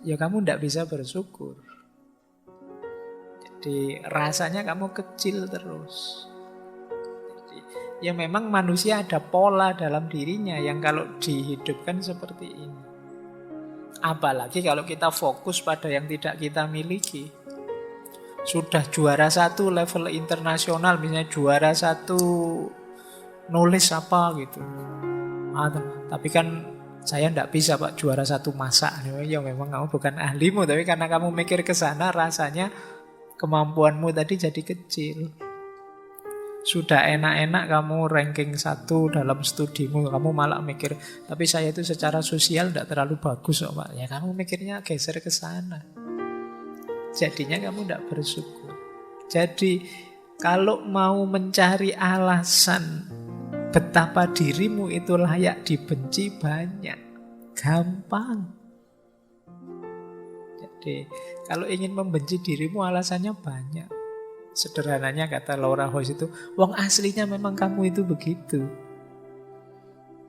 Ya kamu tidak bisa bersyukur. Jadi rasanya kamu kecil terus. Ya memang manusia ada pola dalam dirinya yang kalau dihidupkan seperti ini. Apalagi kalau kita fokus pada yang tidak kita miliki. Sudah juara 1 level internasional, misalnya juara 1 nulis apa gitu. Tapi kan saya tidak bisa Pak juara 1 masak. Ya memang kamu bukan ahlimu, tapi karena kamu mikir ke sana rasanya kemampuanmu tadi jadi kecil. Sudah enak-enak kamu ranking 1 dalam studimu, kamu malah mikir, tapi saya itu secara sosial tidak terlalu bagus kok Pak. Ya kamu mikirnya geser ke sana. Jadinya kamu tidak bersyukur. Jadi kalau mau mencari alasan betapa dirimu itu layak dibenci banyak, gampang. Jadi kalau ingin membenci dirimu alasannya banyak. Sederhananya kata Laura House itu, wong aslinya memang kamu itu begitu.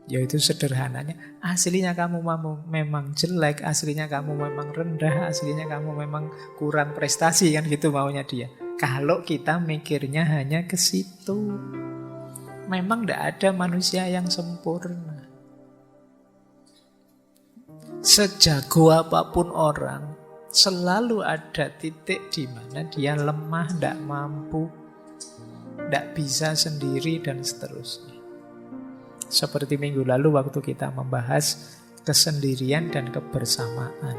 Yaitu sederhananya, aslinya kamu memang jelek, aslinya kamu memang rendah, aslinya kamu memang kurang prestasi, kan gitu maunya dia. Kalau kita mikirnya hanya ke situ, memang tidak ada manusia yang sempurna. Sejago apapun orang, selalu ada titik di mana dia lemah, tidak mampu, tidak bisa sendiri, dan seterusnya. Seperti minggu lalu waktu kita membahas kesendirian dan kebersamaan.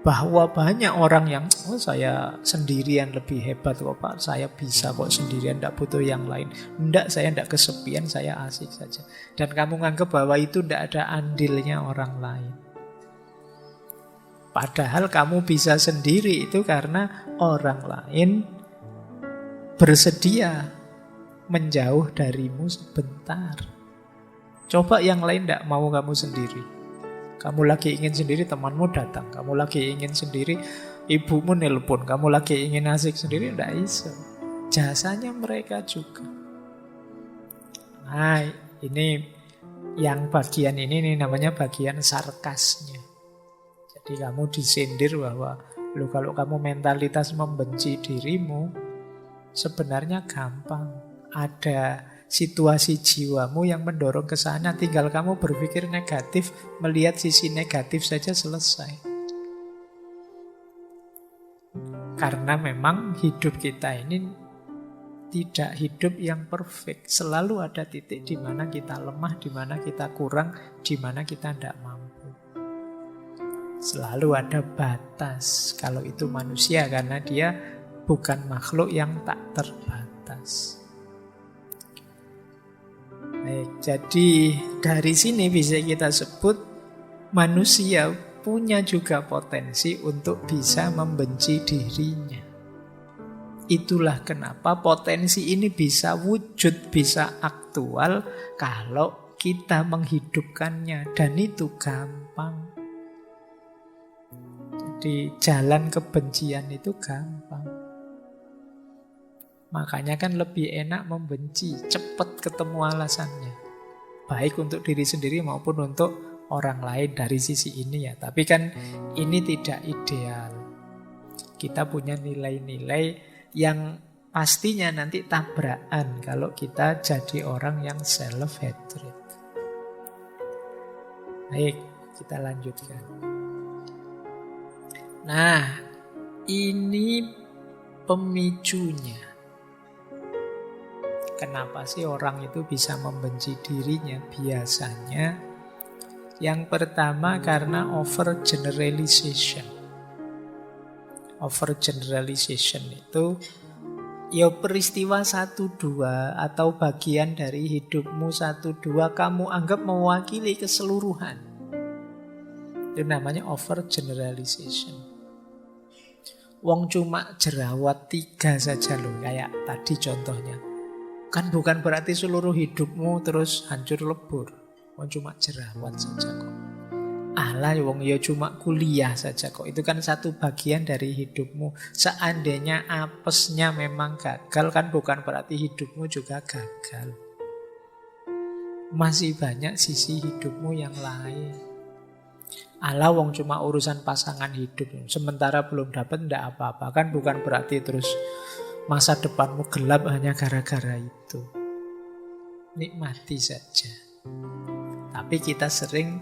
Bahwa banyak orang yang, saya sendirian lebih hebat kok Pak, saya bisa kok sendirian, tidak butuh yang lain. Tidak, saya tidak kesepian, saya asik saja. Dan kamu menganggap bahwa itu tidak ada andilnya orang lain. Padahal kamu bisa sendiri itu karena orang lain bersedia menjauh darimu sebentar. Coba yang lain tidak mau kamu sendiri. Kamu lagi ingin sendiri, temanmu datang. Kamu lagi ingin sendiri, ibumu nelpon. Kamu lagi ingin asik sendiri, tidak bisa. Jasanya mereka juga. Nah, ini yang bagian ini namanya bagian sarkasnya. Jadi kamu disindir bahwa kalau kamu mentalitas membenci dirimu, sebenarnya gampang. Ada situasi jiwamu yang mendorong ke sana, tinggal kamu berpikir negatif, melihat sisi negatif saja selesai. Karena memang hidup kita ini tidak hidup yang perfect. Selalu ada titik di mana kita lemah, di mana kita kurang, di mana kita tidak mampu. Selalu ada batas. Kalau itu manusia, karena dia bukan makhluk yang tak terbatas. Baik, jadi dari sini bisa kita sebut manusia punya juga potensi untuk bisa membenci dirinya. Itulah kenapa potensi ini bisa wujud, bisa aktual kalau kita menghidupkannya, dan itu gampang. Jadi jalan kebencian itu gampang. Makanya kan lebih enak membenci, cepat ketemu alasannya. baik untuk diri sendiri maupun untuk orang lain dari sisi ini ya. Tapi kan ini tidak ideal. Kita punya nilai-nilai yang pastinya nanti tabrakan kalau kita jadi orang yang self-hatred. Baik, kita lanjutkan. Nah, ini pemicunya. Kenapa sih orang itu bisa membenci dirinya? Biasanya yang pertama karena overgeneralization. Overgeneralization itu ya peristiwa 1-2 atau bagian dari hidupmu 1-2 kamu anggap mewakili keseluruhan. Itu namanya overgeneralization. Wong cuma jerawat 3 saja loh, kayak tadi contohnya. Kan bukan berarti seluruh hidupmu terus hancur lebur. Wong cuma jerawat saja kok. Alah wong ya cuma kuliah saja kok. Itu kan satu bagian dari hidupmu. Seandainya apesnya memang gagal kan bukan berarti hidupmu juga gagal. Masih banyak sisi hidupmu yang lain. Alah wong cuma urusan pasangan hidup. Sementara belum dapat ndak apa-apa. Kan bukan berarti terus masa depanmu gelap hanya gara-gara itu. Nikmati saja. Tapi kita sering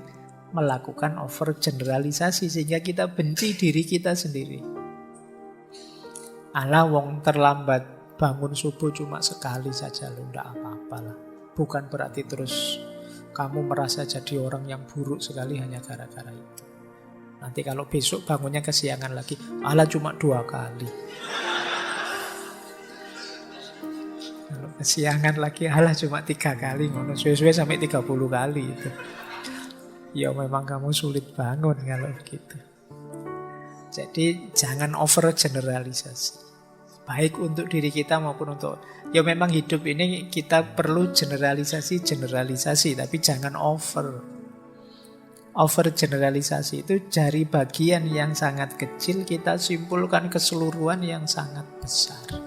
melakukan overgeneralisasi sehingga kita benci diri kita sendiri. Alah wong terlambat bangun subuh cuma sekali saja loh, ndak apa-apalah. Bukan berarti terus kamu merasa jadi orang yang buruk sekali hanya gara-gara itu. Nanti kalau besok bangunnya kesiangan lagi, alah cuma 2 kali. Kalau kesiangan lagi, alah cuma 3 kali, ngono suwe-suwe sampai 30 kali itu. Ya memang kamu sulit bangun kalau begitu. Jadi jangan overgeneralisasi. Baik untuk diri kita maupun untuk... Ya memang hidup ini kita perlu generalisasi, tapi jangan over. Overgeneralisasi itu dari bagian yang sangat kecil kita simpulkan keseluruhan yang sangat besar.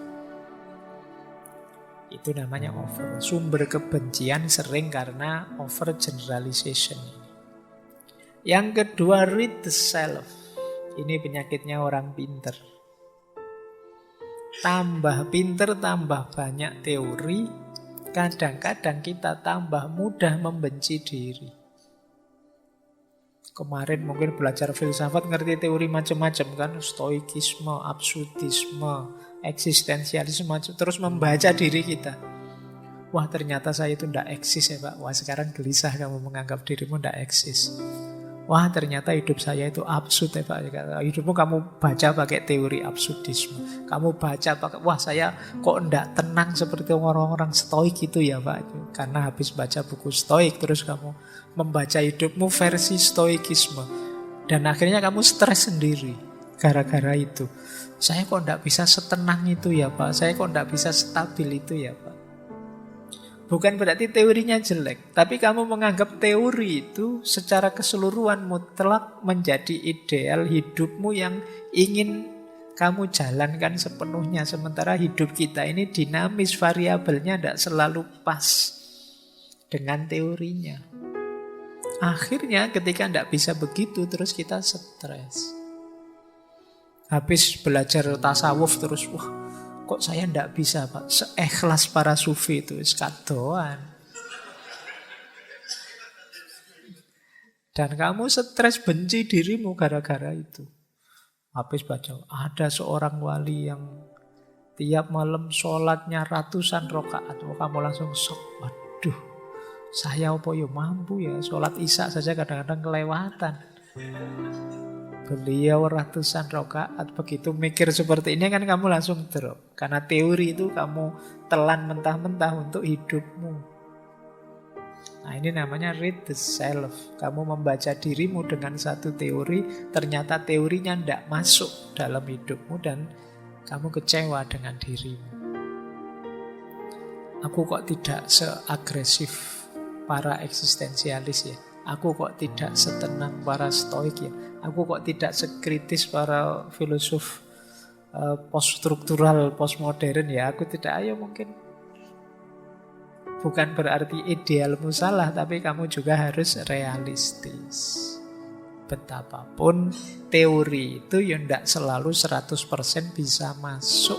Itu namanya over. Sumber kebencian sering karena overgeneralization ini. Yang kedua, read the self. Ini penyakitnya orang pinter. Tambah pinter, tambah banyak teori, kadang-kadang kita tambah mudah membenci diri. Kemarin mungkin belajar filsafat, ngerti teori macam-macam kan, stoikisme, absurdisme, eksistensialisme, terus membaca diri kita. Wah ternyata saya itu tidak eksis ya Pak. Wah sekarang gelisah kamu menganggap dirimu tidak eksis. Wah ternyata hidup saya itu absurd ya Pak. Hidupmu kamu baca pakai teori absurdisme. Kamu baca pakai, wah saya kok enggak tenang seperti orang-orang stoik itu ya Pak. Karena habis baca buku stoik terus kamu membaca hidupmu versi stoikisme. Dan akhirnya kamu stres sendiri gara-gara itu. Saya kok enggak bisa setenang itu ya Pak. Saya kok enggak bisa stabil itu ya Pak. Bukan berarti teorinya jelek, tapi kamu menganggap teori itu secara keseluruhan mutlak menjadi ideal hidupmu yang ingin kamu jalankan sepenuhnya. Sementara hidup kita ini dinamis, variabelnya tidak selalu pas dengan teorinya. Akhirnya ketika tidak bisa begitu, terus kita stres. Habis belajar tasawuf terus, wah kok saya tidak bisa Pak, seikhlas para sufi itu, skadoan. Dan kamu stres benci dirimu gara-gara itu. Habis baca, ada seorang wali yang tiap malam sholatnya ratusan rakaat. Kamu langsung shock, waduh, saya apa ya mampu ya, sholat isya saja kadang-kadang kelewatan. Beliau ratusan rakaat, begitu mikir seperti ini kan kamu langsung drop. Karena teori itu kamu telan mentah-mentah untuk hidupmu. Nah ini namanya read the self. Kamu membaca dirimu dengan satu teori, ternyata teorinya tidak masuk dalam hidupmu dan kamu kecewa dengan dirimu. Aku kok tidak seagresif para eksistensialis ya. Aku kok tidak setenang para stoik ya. Aku kok tidak sekritis para filosof poststruktural, postmodern ya. Aku tidak, ayo mungkin Bukan berarti idealmu salah, tapi kamu juga harus realistis. Betapapun teori itu ya tidak selalu 100% bisa masuk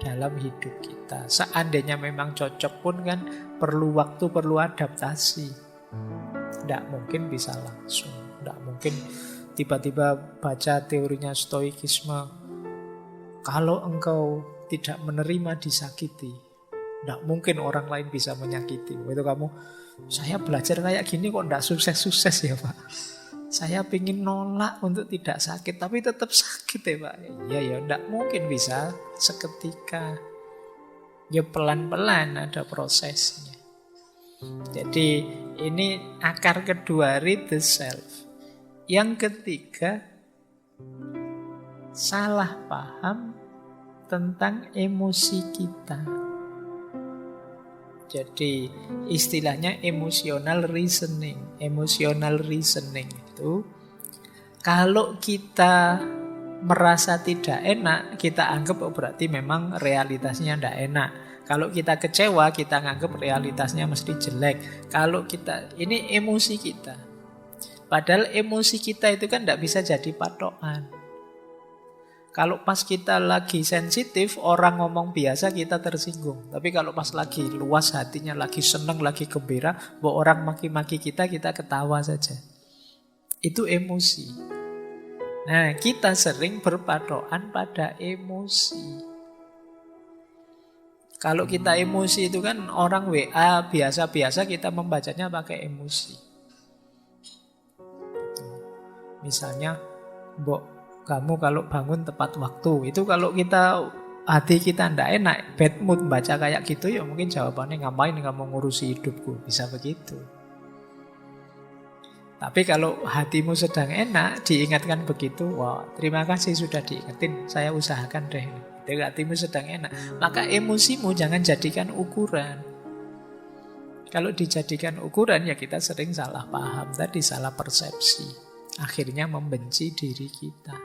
dalam hidup kita. Seandainya memang cocok pun kan perlu waktu, perlu adaptasi. Tidak mungkin bisa langsung. Tidak mungkin tiba-tiba baca teorinya stoikisme. Kalau engkau tidak menerima disakiti, tidak mungkin orang lain bisa menyakiti. Itu kamu, saya belajar kayak gini kok tidak sukses-sukses ya Pak. Saya ingin nolak untuk tidak sakit, tapi tetap sakit ya Pak. Iya ya, tidak mungkin bisa seketika. Ya pelan-pelan ada prosesnya. Jadi ini akar kedua, read the self. Yang ketiga, salah paham tentang emosi kita. Jadi istilahnya emotional reasoning. Emotional reasoning itu kalau kita merasa tidak enak, kita anggap oh berarti memang realitasnya tidak enak. Kalau kita kecewa, kita anggap realitasnya mesti jelek. Kalau kita, ini emosi kita. Padahal emosi kita itu kan tidak bisa jadi patokan. Kalau pas kita lagi sensitif, orang ngomong biasa kita tersinggung. Tapi kalau pas lagi luas hatinya, lagi seneng, lagi gembira, bahwa orang maki-maki kita ketawa saja. Itu emosi. Nah, kita sering berpatokan pada emosi. Kalau kita emosi itu kan orang WA biasa-biasa kita membacanya pakai emosi. Misalnya, Mbok, kamu kalau bangun tepat waktu, itu kalau kita hati kita ndak enak, bad mood baca kayak gitu ya mungkin jawabannya ngapain kamu ngurusi hidupku, bisa begitu. Tapi kalau hatimu sedang enak, diingatkan begitu, wah terima kasih sudah diingetin, saya usahakan deh. Jadi hatimu sedang enak, maka emosimu jangan jadikan ukuran. Kalau dijadikan ukuran ya kita sering salah paham, tadi salah persepsi, akhirnya membenci diri kita.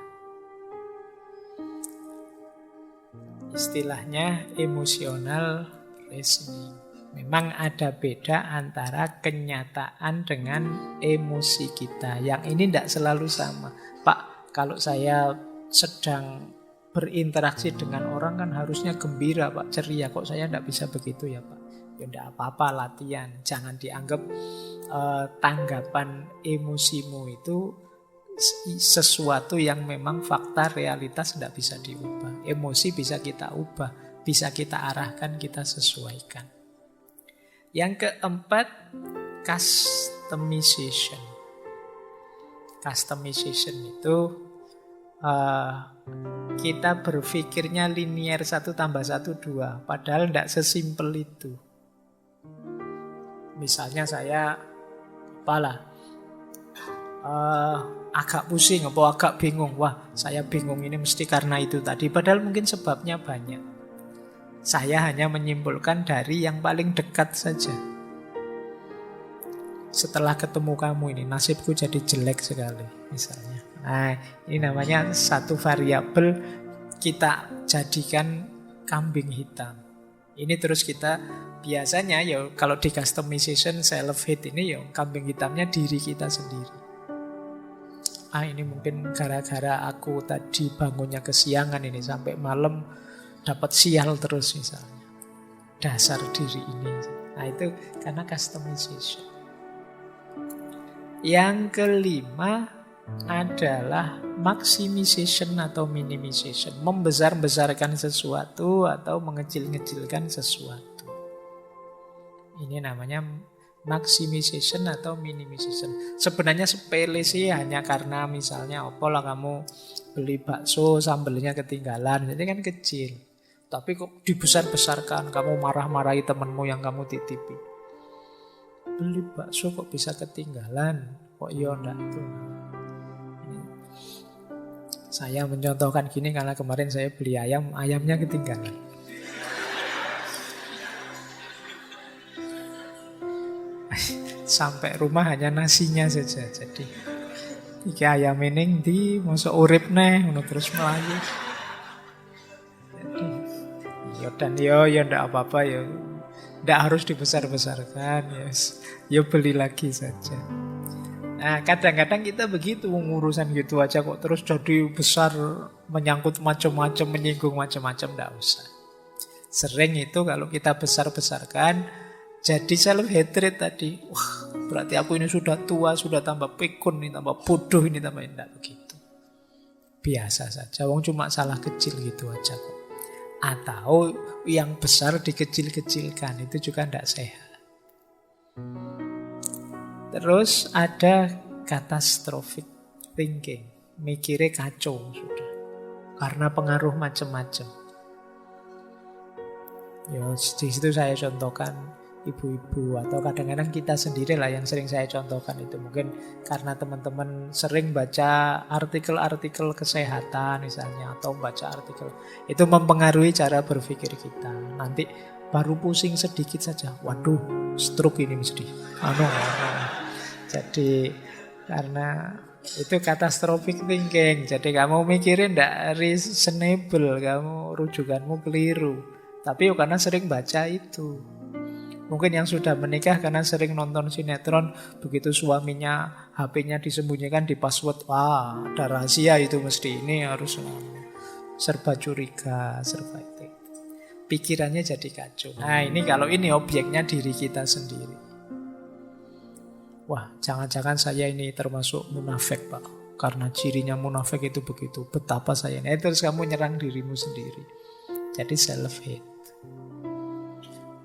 Istilahnya emotional reasoning. Memang ada beda antara kenyataan dengan emosi kita. Yang ini tidak selalu sama. Pak, kalau saya sedang berinteraksi dengan orang kan harusnya gembira Pak, ceria. Kok saya tidak bisa begitu ya Pak? Ya tidak apa-apa, latihan. Jangan dianggap tanggapan emosimu itu sesuatu yang memang fakta realitas tidak bisa diubah. Emosi bisa kita ubah, bisa kita arahkan, kita sesuaikan. Yang keempat, customization. Customization itu kita berpikirnya linear 1 tambah 1 2, padahal tidak sesimpel itu. Misalnya saya agak pusing atau agak bingung. Wah, saya bingung ini mesti karena itu tadi. Padahal mungkin sebabnya banyak. Saya hanya menyimpulkan dari yang paling dekat saja. Setelah ketemu kamu ini, nasibku jadi jelek sekali, misalnya. Nah, ini namanya satu variabel kita jadikan kambing hitam. Ini terus kita biasanya ya kalau di customization self-hate ini ya kambing hitamnya diri kita sendiri. Ini mungkin gara-gara aku tadi bangunnya kesiangan ini sampai malam dapat sial terus misalnya. Dasar diri ini. Nah itu karena customization. Yang kelima adalah maximization atau minimization. Membesar-besarkan sesuatu atau mengecil-ngecilkan sesuatu. Ini namanya maximization atau minimization. Sebenarnya sepele sih, hanya karena misalnya opolah kamu beli bakso sambelnya ketinggalan, jadi kan kecil. Tapi kok dibesar-besarkan, kamu marah-marahi temanmu yang kamu titipi. Beli bakso kok bisa ketinggalan, kok iya enggak tuh. Saya mencontohkan gini karena kemarin saya beli ayam, ayamnya ketinggalan. Sampai rumah hanya nasinya saja. Jadi iki ayam ini di masuk urip neh ngono terus melayu. Jadi ya dan ya ndak apa-apa ya. Tidak harus dibesar-besarkan, yes. Ya beli lagi saja. Nah, kadang-kadang kita begitu urusan gitu aja kok terus jadi besar, menyangkut macam-macam, menyinggung macam-macam, tidak usah. Sering itu kalau kita besar-besarkan, jadi self-hatred tadi. Wah, berarti aku ini sudah tua, sudah tambah pikun, ini tambah bodoh, ini tambah tidak begitu. Biasa saja, wong cuma salah kecil gitu aja kok. Atau yang besar dikecil-kecilkan, itu juga tidak sehat. Terus ada catastrophic thinking, mikirnya kacau sudah, karena pengaruh macam-macam. Ya, di situ saya contohkan ibu-ibu atau kadang-kadang kita sendiri lah yang sering saya contohkan itu. Mungkin karena teman-teman sering baca artikel-artikel kesehatan misalnya, atau baca artikel, itu mempengaruhi cara berpikir kita. Nanti baru pusing sedikit saja, waduh, stroke ini mesti. Jadi karena itu catastrophic thinking. Jadi kamu mikirin tidak reasonable, kamu rujukanmu keliru. Tapi karena sering baca itu. Mungkin yang sudah menikah karena sering nonton sinetron, begitu suaminya HP-nya disembunyikan di password, wah ada rahasia itu mesti, ini harus serba curiga, serba itu. Pikirannya jadi kacau. Nah ini kalau ini objeknya diri kita sendiri. Wah jangan-jangan saya ini termasuk munafik Pak, karena cirinya munafik itu begitu, betapa saya ini. Terus kamu nyerang dirimu sendiri. Jadi self-hate.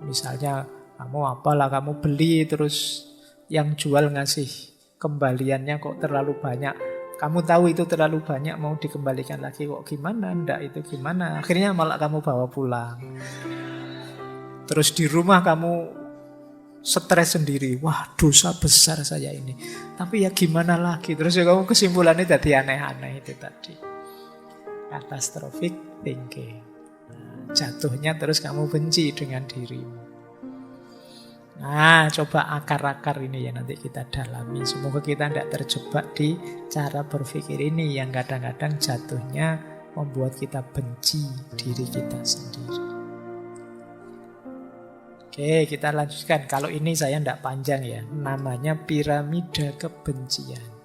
Misalnya kamu beli terus yang jual ngasih kembaliannya kok terlalu banyak. Kamu tahu itu terlalu banyak, mau dikembalikan lagi kok gimana? Ndak itu gimana? Akhirnya malah kamu bawa pulang. Terus di rumah kamu stres sendiri. Wah dosa besar saya ini. Tapi ya gimana lagi? Terus ya kamu kesimpulannya jadi aneh-aneh itu tadi. Catastrophic thinking. Jatuhnya terus kamu benci dengan dirimu. Nah, coba akar-akar ini ya nanti kita dalami. Semoga kita tidak terjebak di cara berpikir ini yang kadang-kadang jatuhnya membuat kita benci diri kita sendiri. Oke, kita lanjutkan. Kalau ini saya tidak panjang ya. Namanya piramida kebencian.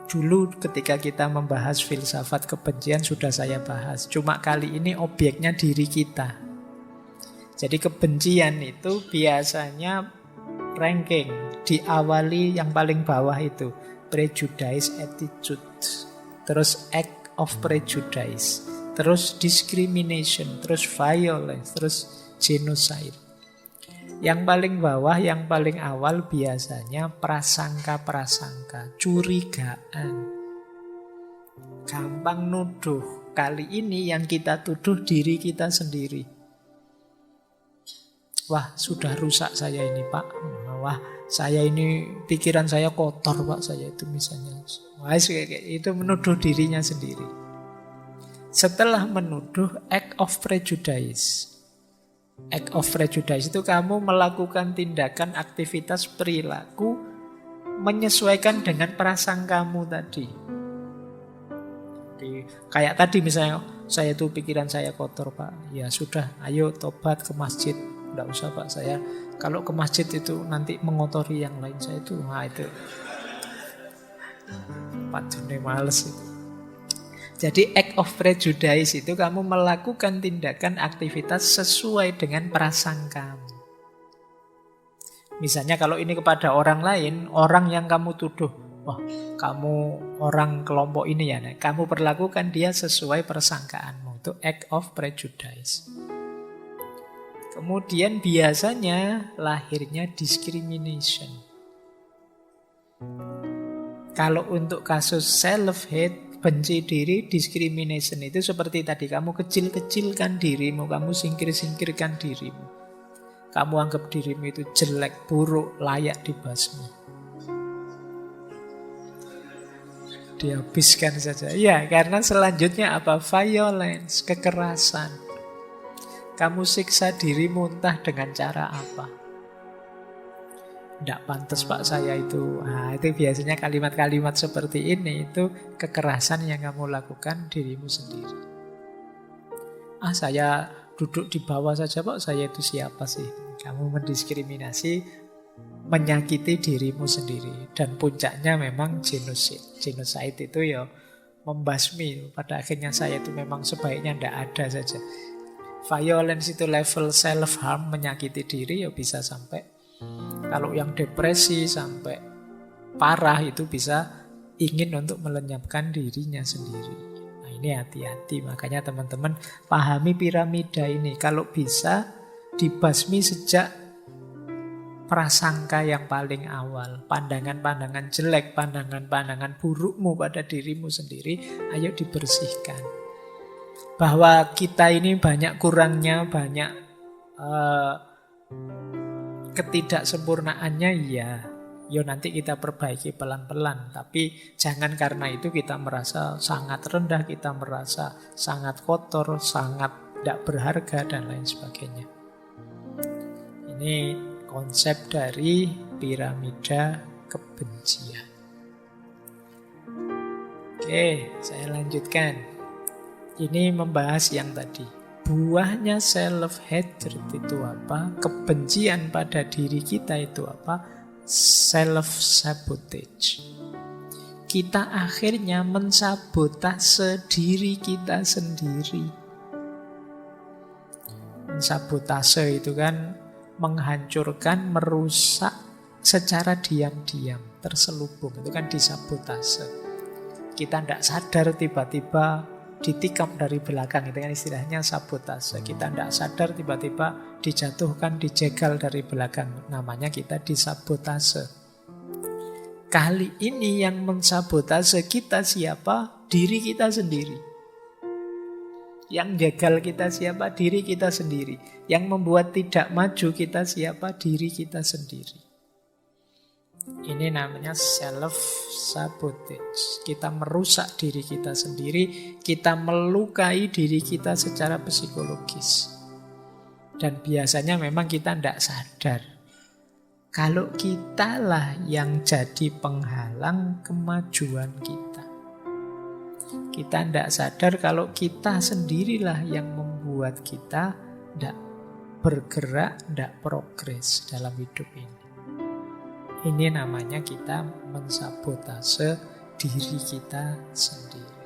Dulu ketika kita membahas filsafat kebencian sudah saya bahas. Cuma kali ini objeknya diri kita. Jadi kebencian itu biasanya ranking. Diawali yang paling bawah itu prejudice attitude. Terus act of prejudice. Terus discrimination. Terus violence. Terus genocide. Yang paling bawah, yang paling awal biasanya prasangka-prasangka, curigaan. Gampang nuduh. Kali ini yang kita tuduh diri kita sendiri. Wah, sudah rusak saya ini, Pak. Wah, saya ini pikiran saya kotor, Pak. Saya itu misalnya. Wah, itu menuduh dirinya sendiri. Setelah menuduh, act of prejudice. Act of prejudice itu kamu melakukan tindakan, aktivitas, perilaku menyesuaikan dengan prasangkamu tadi. Kayak tadi misalnya, saya itu pikiran saya kotor Pak. Ya sudah, ayo tobat ke masjid. Tidak usah Pak, saya kalau ke masjid itu nanti mengotori yang lain. Saya itu, itu Pak Juni males itu. Jadi act of prejudice itu kamu melakukan tindakan aktivitas sesuai dengan prasangkamu. Misalnya kalau ini kepada orang lain, orang yang kamu tuduh, wah kamu orang kelompok ini ya, kamu perlakukan dia sesuai persangkaanmu. Itu act of prejudice. Kemudian biasanya lahirnya discrimination. Kalau untuk kasus self-hate, benci diri, discrimination itu seperti tadi. Kamu kecil-kecilkan dirimu, kamu singkir-singkirkan dirimu. Kamu anggap dirimu itu jelek, buruk, layak dibasmi. Dihabiskan saja. Ya, karena selanjutnya apa? Violence, kekerasan. Kamu siksa dirimu entah dengan cara apa. Tidak pantas Pak saya itu. Nah, itu biasanya kalimat-kalimat seperti ini itu kekerasan yang kamu lakukan dirimu sendiri. Saya duduk di bawah saja, Pak, saya itu siapa sih? Kamu mendiskriminasi, menyakiti dirimu sendiri. Dan puncaknya memang genocide. Genocide itu ya membasmi. Pada akhirnya saya itu memang sebaiknya tidak ada saja. Violence itu level self-harm, menyakiti diri ya bisa sampai, kalau yang depresi sampai parah itu bisa ingin untuk melenyapkan dirinya sendiri. Nah ini hati-hati, makanya teman-teman pahami piramida ini. Kalau bisa dibasmi sejak prasangka yang paling awal. Pandangan-pandangan jelek, pandangan-pandangan burukmu pada dirimu sendiri, ayo dibersihkan. Bahwa kita ini banyak kurangnya, banyak ketidaksempurnaannya, iya. Yo nanti kita perbaiki pelan-pelan. Tapi jangan karena itu kita merasa sangat rendah, kita merasa sangat kotor, sangat tidak berharga, dan lain sebagainya. Ini konsep dari piramida kebencian. Oke, saya lanjutkan. Ini membahas yang tadi. Buahnya self-hatred itu apa? Kebencian pada diri kita itu apa? Self-sabotage. Kita akhirnya mensabotase diri kita sendiri. Mensabotase itu kan menghancurkan, merusak secara diam-diam, terselubung. Itu kan disabotase. Kita tidak sadar tiba-tiba ditikam dari belakang, itu kan istilahnya sabotase. Kita tidak sadar tiba-tiba dijatuhkan, dijegal dari belakang, namanya kita disabotase. Kali ini yang mensabotase kita siapa? Diri kita sendiri. Yang jegal kita siapa? Diri kita sendiri. Yang membuat tidak maju kita siapa? Diri kita sendiri. Ini namanya self-sabotage. Kita merusak diri kita sendiri, kita melukai diri kita secara psikologis. Dan biasanya memang kita tidak sadar. Kalau kitalah yang jadi penghalang kemajuan kita. Kita tidak sadar kalau kita sendirilah yang membuat kita tidak bergerak, tidak progres dalam hidup ini. Ini namanya kita mensabotase diri kita sendiri.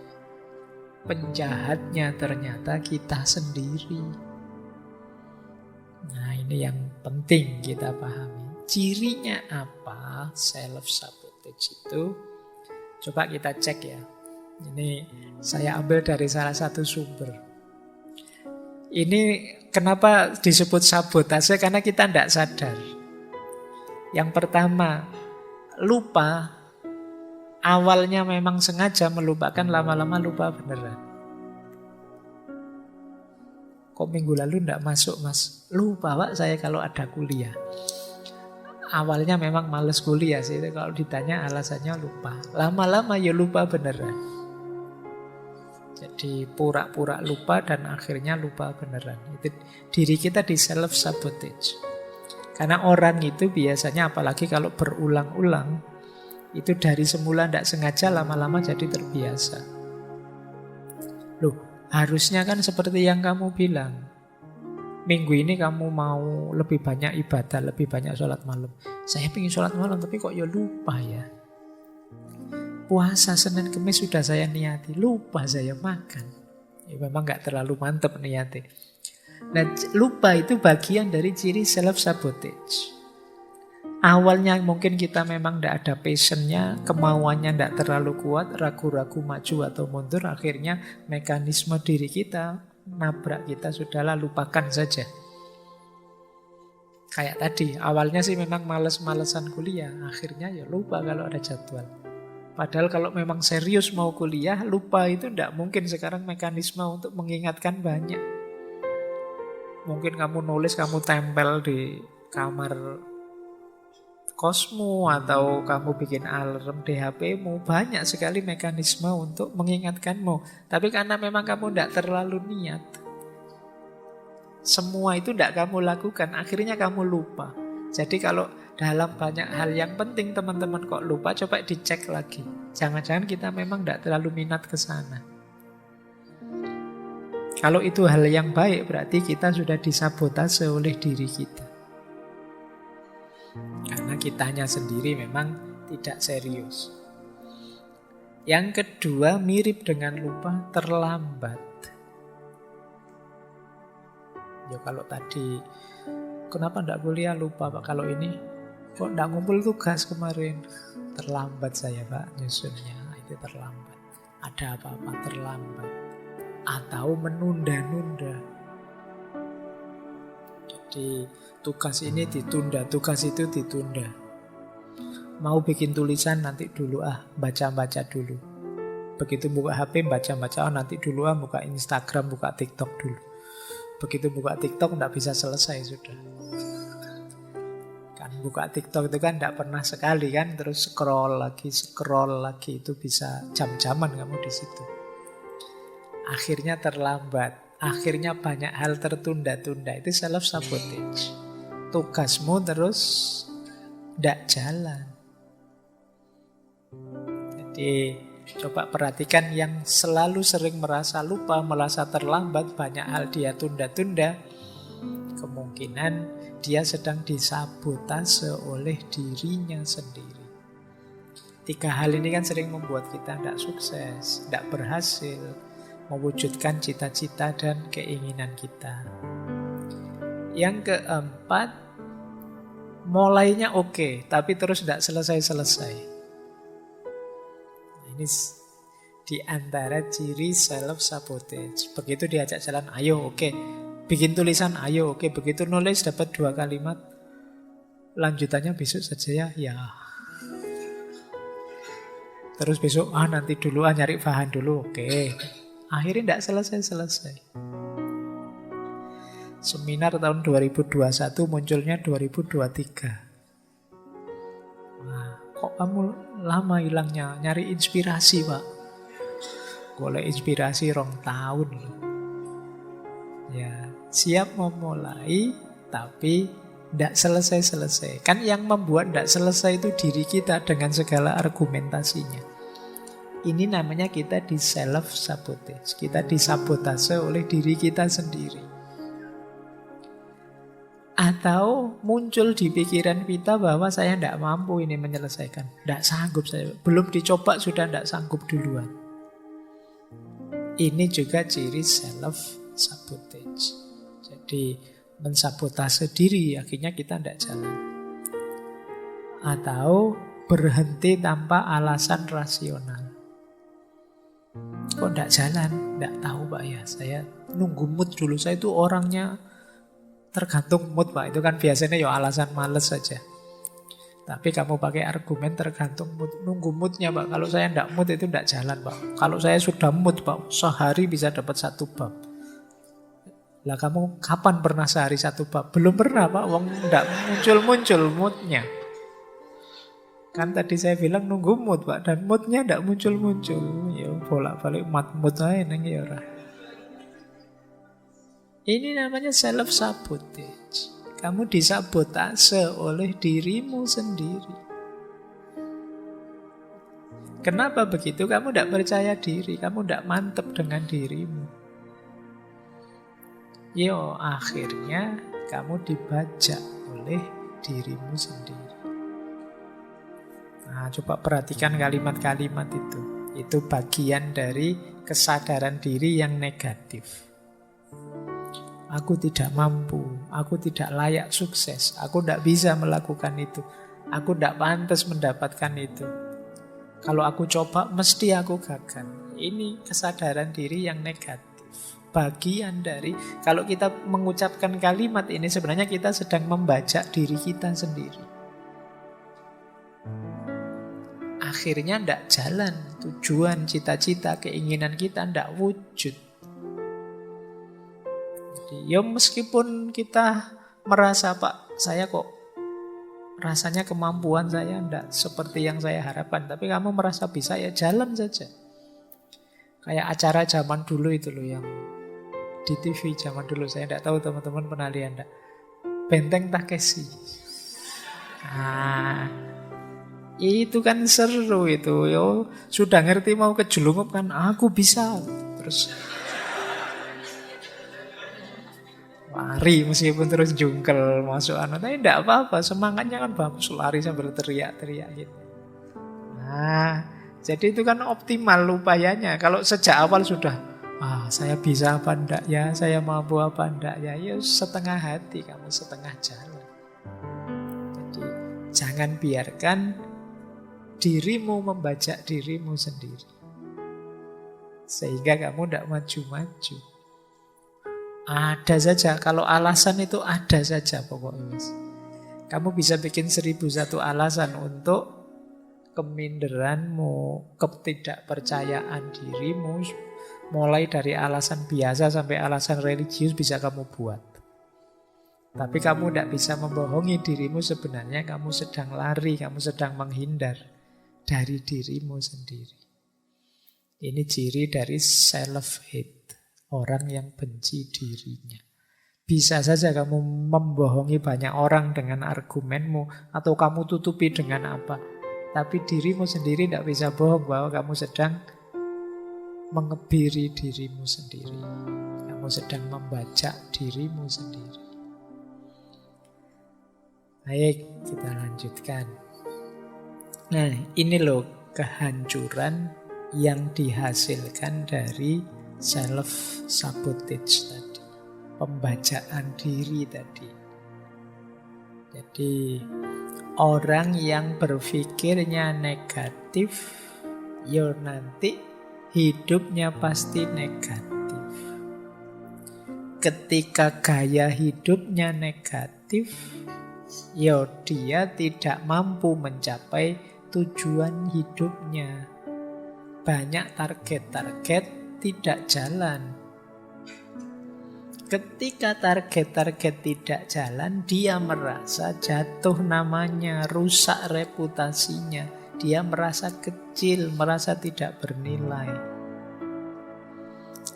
Penjahatnya ternyata kita sendiri. Nah ini yang penting kita pahami. Cirinya apa self-sabotage itu? Coba kita cek ya. Ini saya ambil dari salah satu sumber. Ini kenapa disebut sabotase? Karena kita tidak sadar. Yang pertama, lupa. Awalnya memang sengaja melupakan, lama-lama lupa beneran. Kok minggu lalu tidak masuk, Mas? Lupa, Pak, saya kalau ada kuliah. Awalnya memang males kuliah sih. Kalau ditanya alasannya lupa. Lama-lama ya lupa beneran. Jadi pura-pura lupa dan akhirnya lupa beneran. Itu diri kita di self-sabotage. Karena orang itu biasanya apalagi kalau berulang-ulang, itu dari semula tidak sengaja lama-lama jadi terbiasa. Loh, harusnya kan seperti yang kamu bilang. Minggu ini kamu mau lebih banyak ibadah, lebih banyak sholat malam. Saya pengen sholat malam tapi kok ya lupa ya. Puasa Senin Kemis sudah saya niati, lupa saya makan. Ya memang gak terlalu mantep niati. Nah, lupa itu bagian dari ciri self-sabotage. Awalnya mungkin kita memang tidak ada passionnya, kemauannya tidak terlalu kuat, ragu-ragu maju atau mundur, akhirnya mekanisme diri kita nabrak kita, sudahlah lupakan saja. Kayak tadi, awalnya sih memang males-malesan kuliah, akhirnya ya lupa kalau ada jadwal. Padahal kalau memang serius mau kuliah, lupa itu tidak mungkin sekarang mekanisme untuk mengingatkan banyak. Mungkin kamu nulis, kamu tempel di kamar kosmu atau kamu bikin alarm di HP-mu. Banyak sekali mekanisme untuk mengingatkanmu. Tapi karena memang kamu tidak terlalu niat, semua itu tidak kamu lakukan, akhirnya kamu lupa. Jadi kalau dalam banyak hal yang penting teman-teman kok lupa, coba dicek lagi. Jangan-jangan kita memang tidak terlalu minat ke sana. Kalau itu hal yang baik, berarti kita sudah disabotase oleh diri kita. Karena kitanya sendiri memang tidak serius. Yang kedua, mirip dengan lupa, terlambat. Ya kalau tadi, kenapa enggak kuliah lupa Pak? Kalau ini, kok enggak ngumpul tugas kemarin? Terlambat saya Pak nyusunnya, itu terlambat. Ada apa-apa terlambat. Atau menunda-nunda. Jadi tugas ini ditunda, tugas itu ditunda. Mau bikin tulisan nanti dulu baca-baca dulu. Begitu buka HP baca-baca, nanti dulu buka Instagram, buka TikTok dulu. Begitu buka TikTok enggak bisa selesai sudah. Kan buka TikTok itu kan enggak pernah sekali kan, terus scroll lagi itu bisa jam-jaman kamu di situ. Akhirnya terlambat, akhirnya banyak hal tertunda-tunda, itu self sabotage. Tugasmu terus tidak jalan. Jadi coba perhatikan yang selalu sering merasa lupa, merasa terlambat, banyak hal dia tunda-tunda, kemungkinan dia sedang disabotase oleh dirinya sendiri. 3 hal ini kan sering membuat kita tidak sukses, tidak berhasil mewujudkan cita-cita dan keinginan kita. Yang keempat, mulainya oke, tapi terus tidak selesai-selesai. Ini di antara ciri self-sabotage. Begitu diajak jalan, ayo oke. Bikin tulisan, ayo oke. Begitu nulis dapat 2 kalimat, lanjutannya besok saja ya. Terus besok, nanti dulu nyari bahan dulu, oke. Akhirnya tidak selesai-selesai. Seminar tahun 2021 munculnya 2023. Nah, kok kamu lama hilangnya? Nyari inspirasi Pak. Golek inspirasi 2 tahun loh. Ya, siap memulai tapi tidak selesai-selesai. Kan yang membuat tidak selesai itu diri kita dengan segala argumentasinya. Ini namanya kita di self-sabotage. Kita disabotase oleh diri kita sendiri. Atau muncul di pikiran kita bahwa saya tidak mampu ini menyelesaikan. Tidak sanggup saya. Belum dicoba sudah tidak sanggup duluan. Ini juga ciri self-sabotage. Jadi mensabotase diri, akhirnya kita tidak jalan. Atau berhenti tanpa alasan rasional. Kok tidak jalan? Tidak tahu Pak ya. Saya nunggu mood dulu. Saya itu orangnya tergantung mood Pak. Itu kan biasanya ya alasan males saja. Tapi kamu pakai argumen tergantung mood. Nunggu moodnya Pak. Kalau saya tidak mood itu tidak jalan Pak. Kalau saya sudah mood Pak, sehari bisa dapat 1 bab. Lah kamu kapan pernah sehari 1 bab? Belum pernah Pak. Wong tidak muncul-muncul moodnya. Kan tadi saya bilang nunggu mood Pak, dan moodnya tidak muncul-muncul. Ya bolak-balik mood aja neng ya ora. Ini namanya self-sabotage. Kamu disabotase oleh dirimu sendiri. Kenapa begitu? Kamu tidak percaya diri, kamu tidak mantap dengan dirimu. Yo, akhirnya kamu dibajak oleh dirimu sendiri. Nah, coba perhatikan kalimat-kalimat itu. Itu bagian dari kesadaran diri yang negatif. Aku tidak mampu, aku tidak layak sukses, aku tidak bisa melakukan itu, aku tidak pantas mendapatkan itu. Kalau aku coba, mesti aku gagal. Ini kesadaran diri yang negatif. Bagian dari, kalau kita mengucapkan kalimat ini, sebenarnya kita sedang membajak diri kita sendiri. Akhirnya tidak jalan, tujuan, cita-cita, keinginan kita tidak wujud. Jadi, ya meskipun kita merasa Pak, saya kok rasanya kemampuan saya tidak seperti yang saya harapkan, tapi kamu merasa bisa, ya jalan saja. Kayak acara zaman dulu itu loh, yang di TV zaman dulu, saya tidak tahu teman-teman pernah lihat enggak? Benteng Takeshi. Nah, itu kan seru itu. Yo, sudah ngerti mau kejelungup kan, aku bisa. Terus lari meskipun terus jungkel masuk tapi tidak apa-apa, semangatnya kan bagus, lari sambil teriak-teriak gitu. Nah, jadi itu kan optimal upayanya. Kalau sejak awal sudah, saya bisa apa enggak ya, saya mampu apa enggak ya, ya setengah hati kamu, setengah jalan. Jadi jangan biarkan dirimu membajak dirimu sendiri, sehingga kamu tidak maju-maju. Ada saja, kalau alasan itu ada saja pokoknya. Kamu bisa bikin 1001 alasan untuk keminderanmu, ketidakpercayaan dirimu. Mulai dari alasan biasa sampai alasan religius bisa kamu buat. Tapi kamu tidak bisa membohongi dirimu, sebenarnya kamu sedang lari, kamu sedang menghindar dari dirimu sendiri. Ini ciri dari self-hate. Orang yang benci dirinya. Bisa saja kamu membohongi banyak orang dengan argumenmu, atau kamu tutupi dengan apa. Tapi dirimu sendiri tidak bisa bohong bahwa kamu sedang mengebiri dirimu sendiri. Kamu sedang membajak dirimu sendiri. Baik, kita lanjutkan. Nah, ini loh kehancuran yang dihasilkan dari self-sabotage tadi, pembajaan diri tadi. Jadi orang yang berpikirnya negatif, ya nanti hidupnya pasti negatif. Ketika gaya hidupnya negatif, ya dia tidak mampu mencapai tujuan hidupnya. Banyak target-target tidak jalan. Ketika target-target tidak jalan, dia merasa jatuh namanya, rusak reputasinya. Dia merasa kecil, merasa tidak bernilai.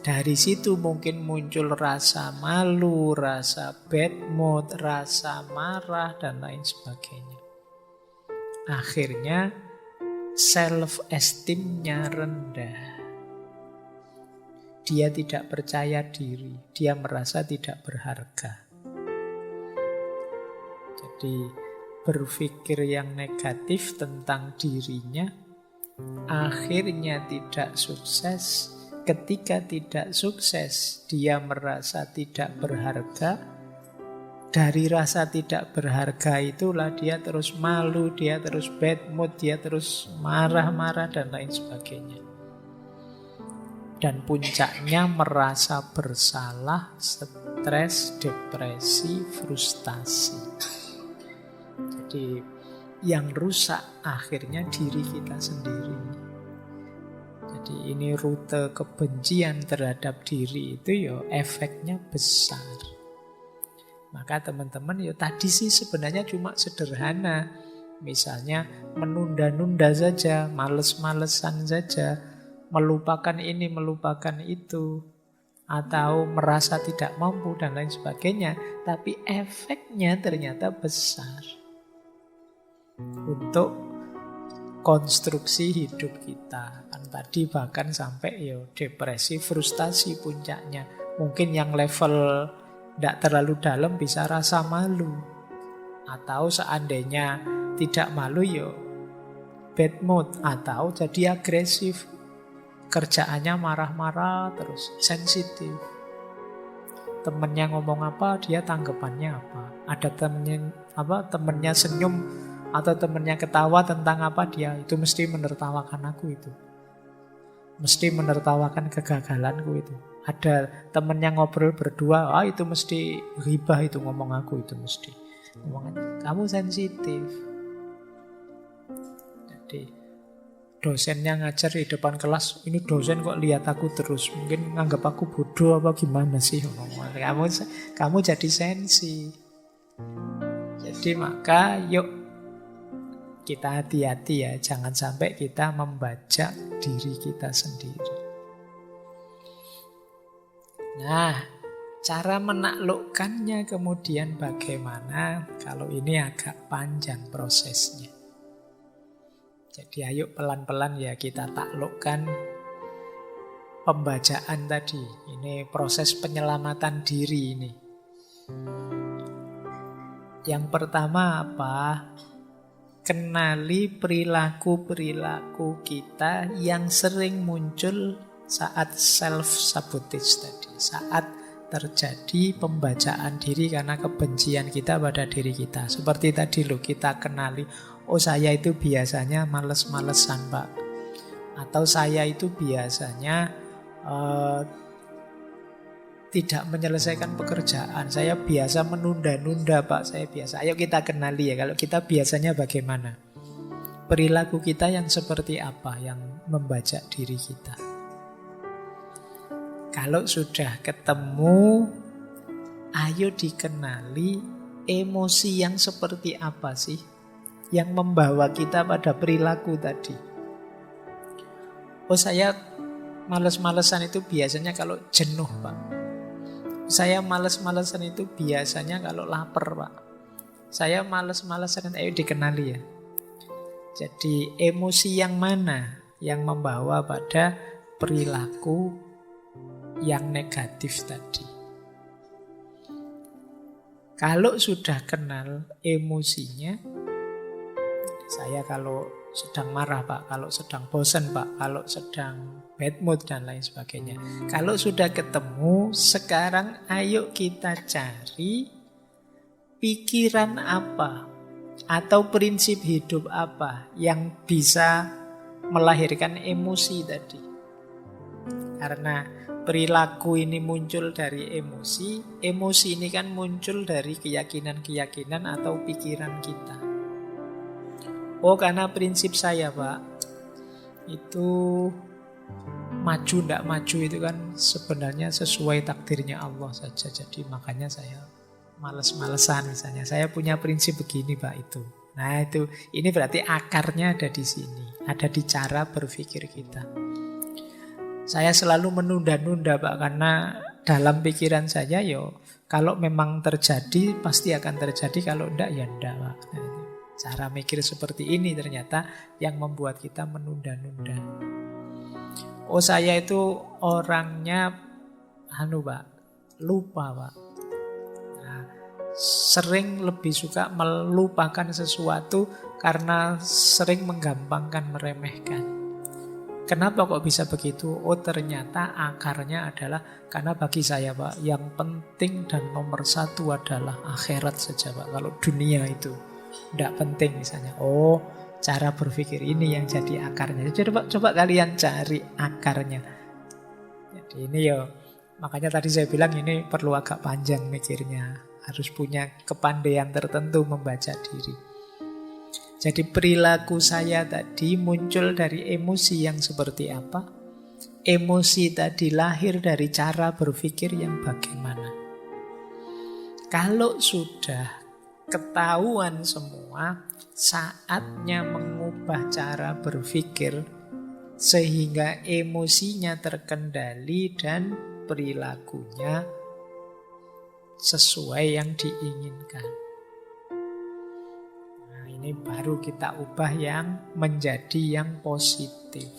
Dari situ mungkin muncul rasa malu, rasa bad mood, rasa marah, dan lain sebagainya. Akhirnya self-esteem-nya rendah. Dia tidak percaya diri, dia merasa tidak berharga. Jadi berpikir yang negatif tentang dirinya, akhirnya tidak sukses. Ketika tidak sukses, dia merasa tidak berharga. Dari rasa tidak berharga itulah dia terus malu, dia terus bad mood, dia terus marah-marah dan lain sebagainya. Dan puncaknya merasa bersalah, stres, depresi, frustasi. Jadi yang rusak akhirnya diri kita sendiri. Jadi ini rute kebencian terhadap diri itu ya efeknya besar. Maka teman-teman ya tadi sih sebenarnya cuma sederhana. Misalnya menunda-nunda saja, males-malesan saja, melupakan ini, melupakan itu, atau merasa tidak mampu dan lain sebagainya. Tapi efeknya ternyata besar untuk konstruksi hidup kita. Kan tadi bahkan sampai depresi, frustasi puncaknya. Mungkin yang level tidak terlalu dalam bisa rasa malu. Atau seandainya tidak malu bad mood, atau jadi agresif. Kerjaannya marah-marah terus, sensitif. Temennya ngomong apa, dia tanggapannya apa. Ada temennya senyum atau temennya ketawa tentang apa, dia itu mesti menertawakan aku itu. Mesti menertawakan kegagalanku itu. Ada temennya ngobrol berdua, itu mesti ghibah itu ngomong aku itu mesti. Kamu sensitif. Jadi dosennya ngajar di depan kelas, ini dosen kok lihat aku terus, mungkin nganggap aku bodoh apa gimana sih? Kamu jadi sensi. Jadi maka yuk kita hati-hati ya, jangan sampai kita membajak diri kita sendiri. Nah, cara menaklukkannya kemudian bagaimana? Kalau ini agak panjang prosesnya. Jadi ayo pelan-pelan ya kita taklukkan pembajaan tadi. Ini proses penyelamatan diri ini. Yang pertama apa? Kenali perilaku-perilaku kita yang sering muncul saat self-sabotage tadi. Saat terjadi pembacaan diri karena kebencian kita pada diri kita. Seperti tadi loh, kita kenali, oh saya itu biasanya males-malesan Pak. Atau saya itu biasanya tidak menyelesaikan pekerjaan. Saya biasa menunda-nunda Pak, saya biasa. Ayo kita kenali ya, kalau kita biasanya bagaimana? Perilaku kita yang seperti apa yang membajak diri kita? Kalau sudah ketemu, ayo dikenali emosi yang seperti apa sih yang membawa kita pada perilaku tadi. Oh saya males-malesan itu biasanya kalau jenuh Pak. Saya males-malesan itu biasanya kalau lapar Pak. Saya males-malesan, ayo dikenali ya. Jadi emosi yang mana yang membawa pada perilaku yang negatif tadi. Kalau sudah kenal emosinya, saya kalau sedang marah Pak, kalau sedang bosan Pak, kalau sedang bad mood dan lain sebagainya. Kalau sudah ketemu, sekarang ayo kita cari pikiran apa atau prinsip hidup apa yang bisa melahirkan emosi tadi. Karena perilaku ini muncul dari emosi, emosi ini kan muncul dari keyakinan-keyakinan atau pikiran kita. Oh karena prinsip saya Pak, itu maju tidak maju itu kan sebenarnya sesuai takdirnya Allah saja. Jadi makanya saya males-malesan misalnya. Saya punya prinsip begini Pak itu. Nah itu, ini berarti akarnya ada di sini. Ada di cara berpikir kita. Saya selalu menunda-nunda Pak, karena dalam pikiran saya kalau memang terjadi pasti akan terjadi, kalau enggak ya enggak Pak. Nah, cara mikir seperti ini ternyata yang membuat kita menunda-nunda. Oh saya itu orangnya Pak, lupa Pak. Nah, sering lebih suka melupakan sesuatu karena sering menggampangkan, meremehkan. Kenapa kok bisa begitu? Oh ternyata akarnya adalah karena bagi saya Pak, yang penting dan nomor satu adalah akhirat saja Pak. Kalau dunia itu tidak penting misalnya. Oh, cara berpikir ini yang jadi akarnya. Coba kalian cari akarnya. Jadi ini makanya tadi saya bilang ini perlu agak panjang mikirnya. Harus punya kepandaian tertentu membaca diri. Jadi perilaku saya tadi muncul dari emosi yang seperti apa? Emosi tadi lahir dari cara berpikir yang bagaimana. Kalau sudah ketahuan semua, saatnya mengubah cara berpikir sehingga emosinya terkendali dan perilakunya sesuai yang diinginkan. Nah, ini baru kita ubah yang menjadi yang positif.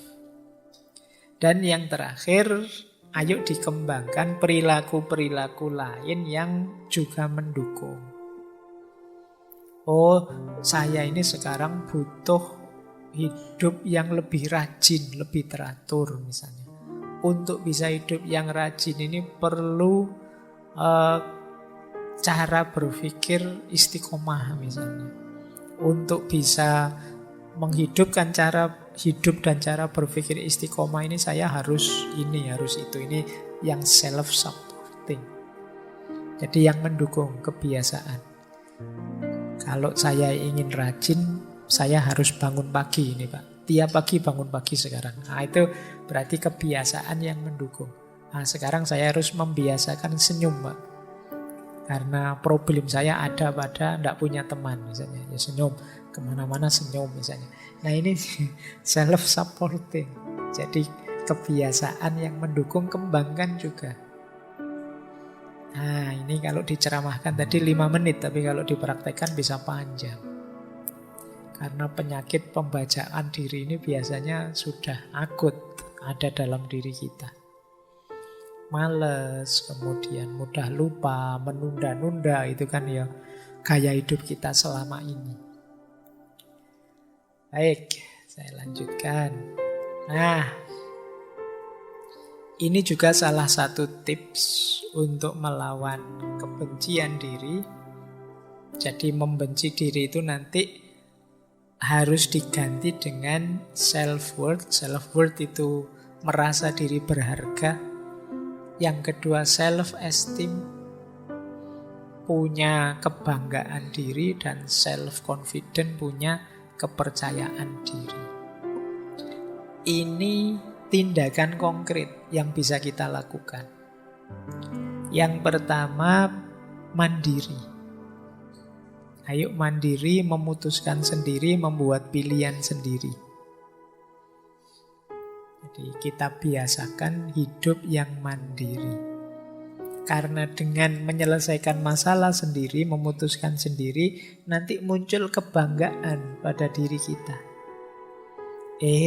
Dan yang terakhir, ayo dikembangkan perilaku-perilaku lain yang juga mendukung. Oh, saya ini sekarang butuh hidup yang lebih rajin, lebih teratur misalnya. Untuk bisa hidup yang rajin ini perlu cara berpikir istiqomah misalnya. Untuk bisa menghidupkan cara hidup dan cara berpikir istiqomah ini saya harus ini, harus itu. Ini yang self-supporting. Jadi yang mendukung kebiasaan. Kalau saya ingin rajin, saya harus bangun pagi ini Pak. Tiap pagi bangun pagi sekarang. Nah itu berarti kebiasaan yang mendukung. Nah sekarang saya harus membiasakan senyum Pak. Karena problem saya ada pada tidak punya teman misalnya. Ya senyum, kemana-mana senyum misalnya. Nah ini self-supporting. Jadi kebiasaan yang mendukung, kembangkan juga. Nah ini kalau diceramahkan tadi 5 menit, tapi kalau dipraktekkan bisa panjang. Karena penyakit pembajaan diri ini biasanya sudah akut ada dalam diri kita. males, kemudian mudah lupa, menunda-nunda, itu kan ya gaya hidup kita selama ini. Baik, saya lanjutkan. Nah, ini juga salah satu tips untuk melawan kebencian diri. Jadi membenci diri itu nanti harus diganti dengan self-worth. Self-worth itu merasa diri berharga. Yang kedua self-esteem, punya kebanggaan diri. Dan self-confident, punya kepercayaan diri. Ini tindakan konkret yang bisa kita lakukan. Yang pertama, mandiri. Ayo mandiri, memutuskan sendiri, membuat pilihan sendiri. Jadi kita biasakan hidup yang mandiri. Karena dengan menyelesaikan masalah sendiri, memutuskan sendiri, nanti muncul kebanggaan pada diri kita.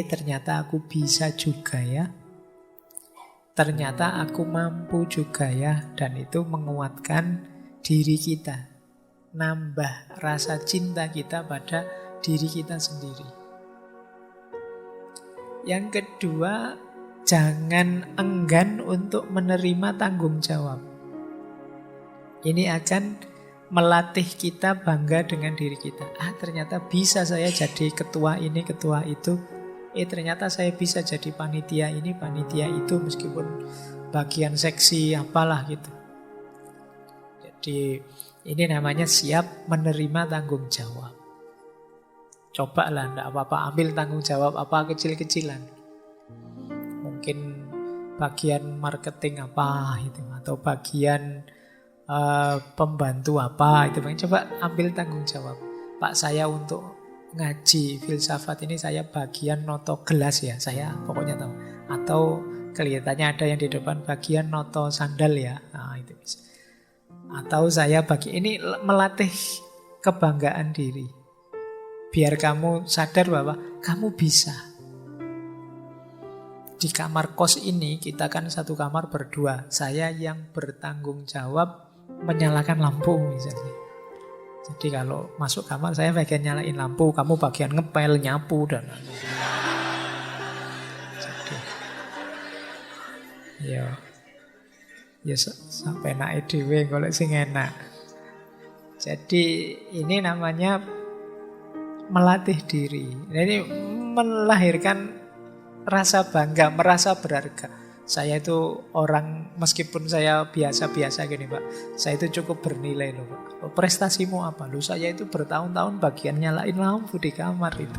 Ternyata aku bisa juga ya. Ternyata aku mampu juga ya. Dan itu menguatkan diri kita. Nambah rasa cinta kita pada diri kita sendiri. Yang kedua, jangan enggan untuk menerima tanggung jawab. Ini akan melatih kita bangga dengan diri kita. Ternyata bisa saya jadi ketua ini, ketua itu. Ternyata saya bisa jadi panitia ini, panitia itu, meskipun bagian seksi apalah gitu. Jadi ini namanya siap menerima tanggung jawab. Cobalah, enggak apa-apa, ambil tanggung jawab apa kecil-kecilan. Mungkin bagian marketing apa gitu, atau bagian pembantu apa itu. Coba ambil tanggung jawab. Pak, saya untuk ngaji filsafat ini saya bagian noto gelas ya, saya pokoknya tahu. Atau kelihatannya ada yang di depan bagian noto sandal ya, itu bisa. Atau saya ini melatih kebanggaan diri. Biar kamu sadar bahwa kamu bisa. Di kamar kos ini kita kan satu kamar berdua. Saya yang bertanggung jawab menyalakan lampu misalnya. Jadi kalau masuk kamar saya bagian nyalain lampu, kamu bagian ngepel, nyapu dan jadi ya sampai naik dhewe golek sing enak. Jadi ini namanya melatih diri. Ini melahirkan rasa bangga, merasa berharga. Saya itu orang, meskipun saya biasa-biasa gini Pak, saya itu cukup bernilai loh Pak. Prestasimu apa? Loh saya itu bertahun-tahun bagian nyalain lampu di kamar itu.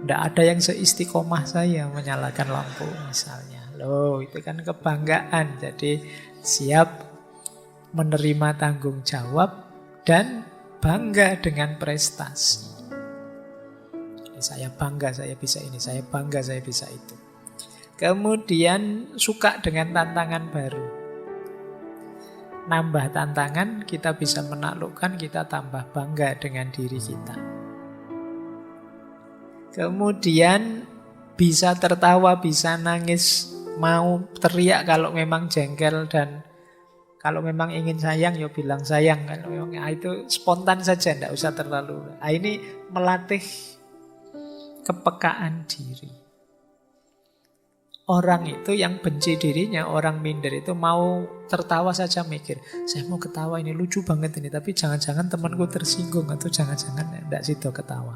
Nggak ada yang seistiqomah saya menyalakan lampu misalnya. Loh itu kan kebanggaan. Jadi siap menerima tanggung jawab dan bangga dengan prestasi. Jadi saya bangga saya bisa ini, saya bangga saya bisa itu. Kemudian suka dengan tantangan baru. Nambah tantangan, kita bisa menaklukkan, kita tambah bangga dengan diri kita. Kemudian bisa tertawa, bisa nangis, mau teriak kalau memang jengkel, dan kalau memang ingin sayang ya bilang sayang. Kalau memang itu spontan saja, tidak usah terlalu. Ini melatih kepekaan diri. Orang itu yang benci dirinya, orang minder itu mau tertawa saja mikir, saya mau ketawa ini lucu banget ini, tapi jangan-jangan temanku tersinggung, atau jangan-jangan tidak situ ketawa.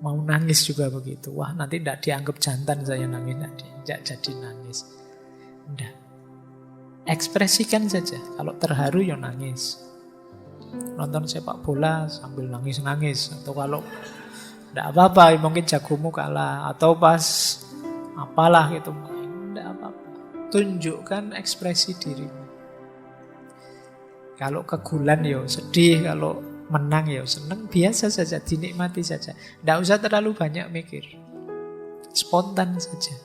Mau nangis juga begitu. Wah nanti tidak dianggap jantan saya nangis, tidak jadi nangis. Tidak. Ekspresikan saja. Kalau terharu ya nangis. Nonton sepak bola sambil nangis-nangis. Atau kalau tidak apa-apa, mungkin jagomu kalah. Atau pas apalah gitu, tidak apa-apa. Tunjukkan ekspresi dirimu. Kalau kegulan ya sedih, kalau menang ya senang, biasa saja, dinikmati saja. Tidak usah terlalu banyak mikir. Spontan saja.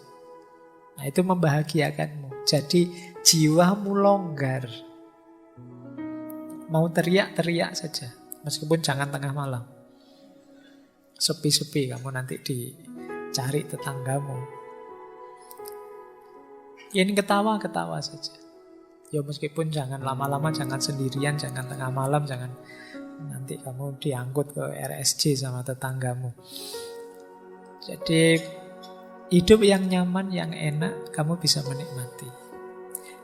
Nah itu membahagiakanmu. Jadi jiwamu longgar. Mau teriak-teriak saja. Meskipun jangan tengah malam. Sepi-sepi kamu nanti dicari tetanggamu. Ini ketawa-ketawa saja. Ya meskipun jangan lama-lama, jangan sendirian, jangan tengah malam, jangan nanti kamu diangkut ke RSJ sama tetanggamu. Jadi hidup yang nyaman, yang enak, kamu bisa menikmati.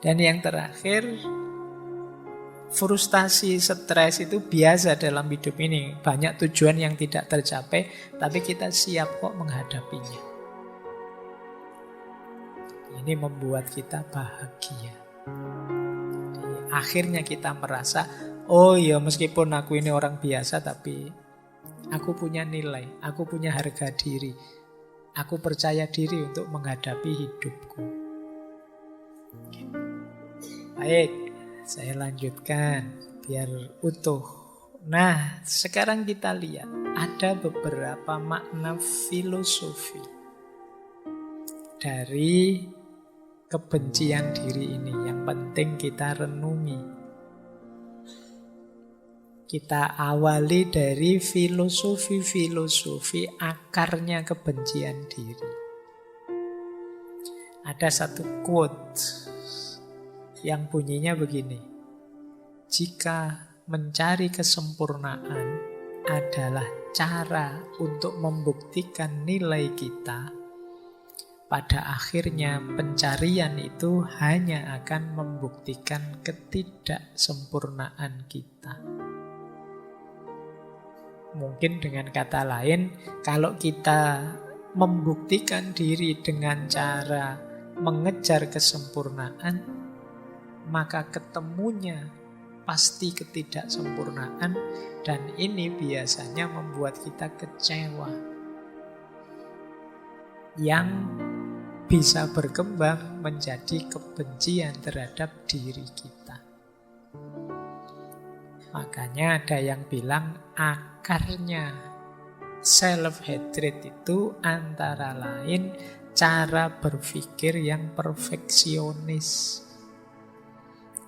Dan yang terakhir, frustasi, stres itu biasa dalam hidup ini. Banyak tujuan yang tidak tercapai, tapi kita siap kok menghadapinya. Ini membuat kita bahagia. Jadi, akhirnya kita merasa, oh ya meskipun aku ini orang biasa, tapi aku punya nilai, aku punya harga diri. Aku percaya diri untuk menghadapi hidupku. Baik, saya lanjutkan biar utuh. Nah, sekarang kita lihat ada beberapa makna filosofi dari kebencian diri ini yang penting kita renungi. Kita awali dari filosofi-filosofi akarnya kebencian diri. Ada satu quote yang bunyinya begini. Jika mencari kesempurnaan adalah cara untuk membuktikan nilai kita, pada akhirnya pencarian itu hanya akan membuktikan ketidaksempurnaan kita. Mungkin dengan kata lain, kalau kita membuktikan diri dengan cara mengejar kesempurnaan, maka ketemunya pasti ketidaksempurnaan, dan ini biasanya membuat kita kecewa, yang bisa berkembang menjadi kebencian terhadap diri kita. Makanya ada yang bilang akarnya self-hatred itu antara lain cara berpikir yang perfeksionis.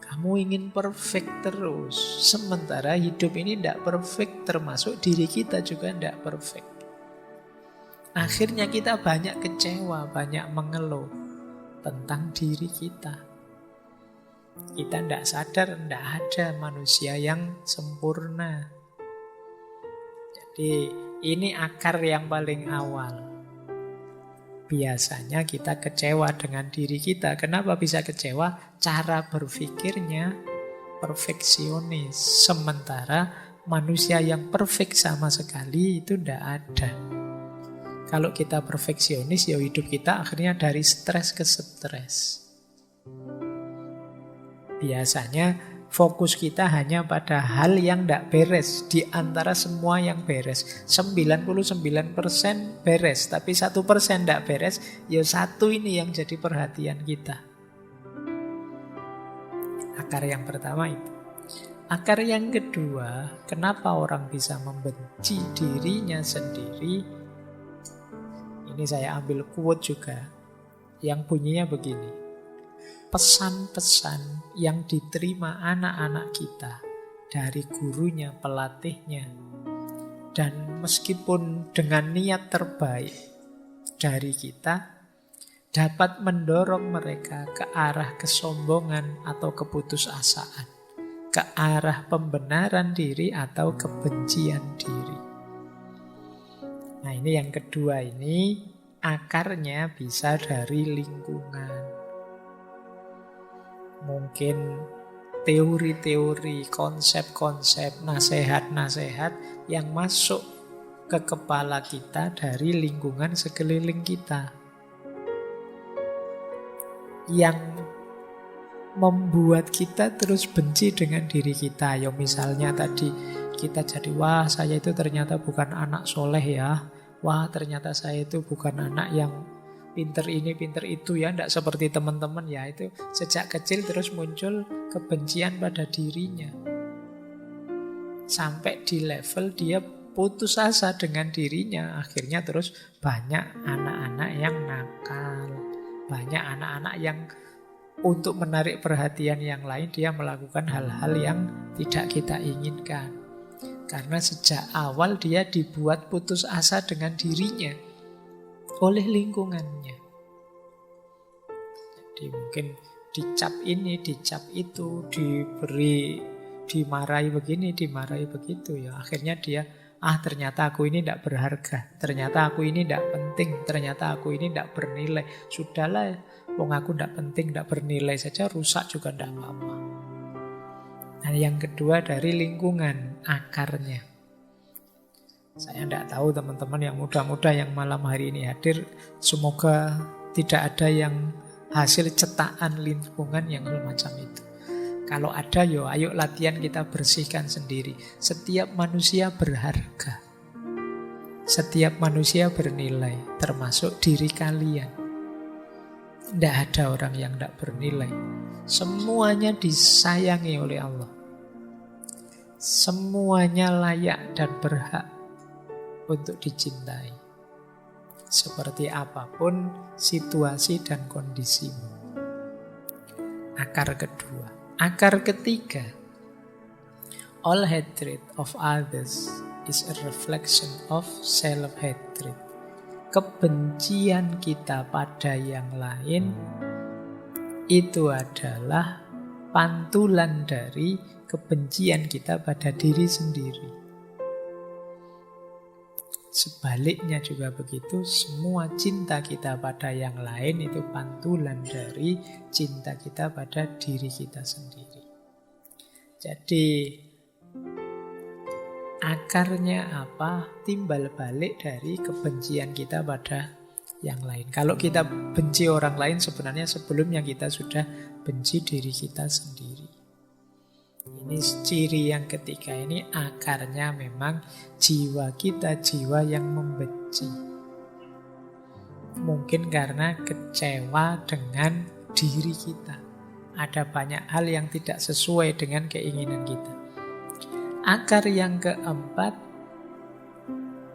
Kamu ingin perfect terus, sementara hidup ini tidak perfect, termasuk diri kita juga tidak perfect. Akhirnya kita banyak kecewa, banyak mengeluh tentang diri kita. Kita tidak sadar, tidak ada manusia yang sempurna. Jadi ini akar yang paling awal. Biasanya kita kecewa dengan diri kita. Kenapa bisa kecewa? Cara berpikirnya perfeksionis. Sementara manusia yang perfect sama sekali itu tidak ada. Kalau kita perfeksionis, ya hidup kita akhirnya dari stres ke stres. Biasanya fokus kita hanya pada hal yang tidak beres di antara semua yang beres. 99% beres, tapi 1% tidak beres. Ya satu ini yang jadi perhatian kita. Akar yang pertama itu. Akar yang kedua, kenapa orang bisa membenci dirinya sendiri? Ini saya ambil quote juga, yang bunyinya begini. Pesan-pesan yang diterima anak-anak kita dari gurunya, pelatihnya, dan meskipun dengan niat terbaik dari kita, dapat mendorong mereka ke arah kesombongan atau keputusasaan, ke arah pembenaran diri atau kebencian diri. Nah, ini yang kedua, ini akarnya bisa dari lingkungan. Mungkin teori-teori, konsep-konsep, nasihat-nasihat yang masuk ke kepala kita dari lingkungan sekeliling kita, yang membuat kita terus benci dengan diri kita. Ya misalnya tadi kita jadi, wah saya itu ternyata bukan anak soleh ya, wah ternyata saya itu bukan anak yang pinter ini, pinter itu ya, tidak seperti teman-teman ya. Itu sejak kecil terus muncul kebencian pada dirinya. Sampai di level dia putus asa dengan dirinya. Akhirnya terus banyak anak-anak yang nakal. Banyak anak-anak yang untuk menarik perhatian yang lain, dia melakukan hal-hal yang tidak kita inginkan. Karena sejak awal dia dibuat putus asa dengan dirinya oleh lingkungannya. Mungkin dicap ini, dicap itu, dimarahi begini, dimarahi begitu ya. Akhirnya dia, ternyata aku ini tidak berharga, ternyata aku ini tidak penting, ternyata aku ini tidak bernilai. Sudahlah, wong aku tidak penting, tidak bernilai saja, rusak juga tidak apa-apa. Nah, yang kedua dari lingkungan, akarnya. Saya tidak tahu teman-teman yang muda-muda yang malam hari ini hadir, semoga tidak ada yang hasil cetakan lingkungan yang semacam itu. Kalau ada, ayo latihan kita bersihkan sendiri. Setiap manusia berharga. Setiap manusia bernilai, termasuk diri kalian. Tidak ada orang yang tidak bernilai. Semuanya disayangi oleh Allah. Semuanya layak dan berhak untuk dicintai. Seperti apapun situasi dan kondisimu. Akar kedua. Akar ketiga. All hatred of others is a reflection of self-hatred. Kebencian kita pada yang lain itu adalah pantulan dari kebencian kita pada diri sendiri. Sebaliknya juga begitu, semua cinta kita pada yang lain itu pantulan dari cinta kita pada diri kita sendiri. Jadi akarnya apa? Timbal balik dari kebencian kita pada yang lain. Kalau kita benci orang lain, sebenarnya sebelumnya kita sudah benci diri kita sendiri. Ini ciri yang ketiga, ini akarnya memang jiwa kita, jiwa yang membenci. Mungkin karena kecewa dengan diri kita. Ada banyak hal yang tidak sesuai dengan keinginan kita. Akar yang keempat,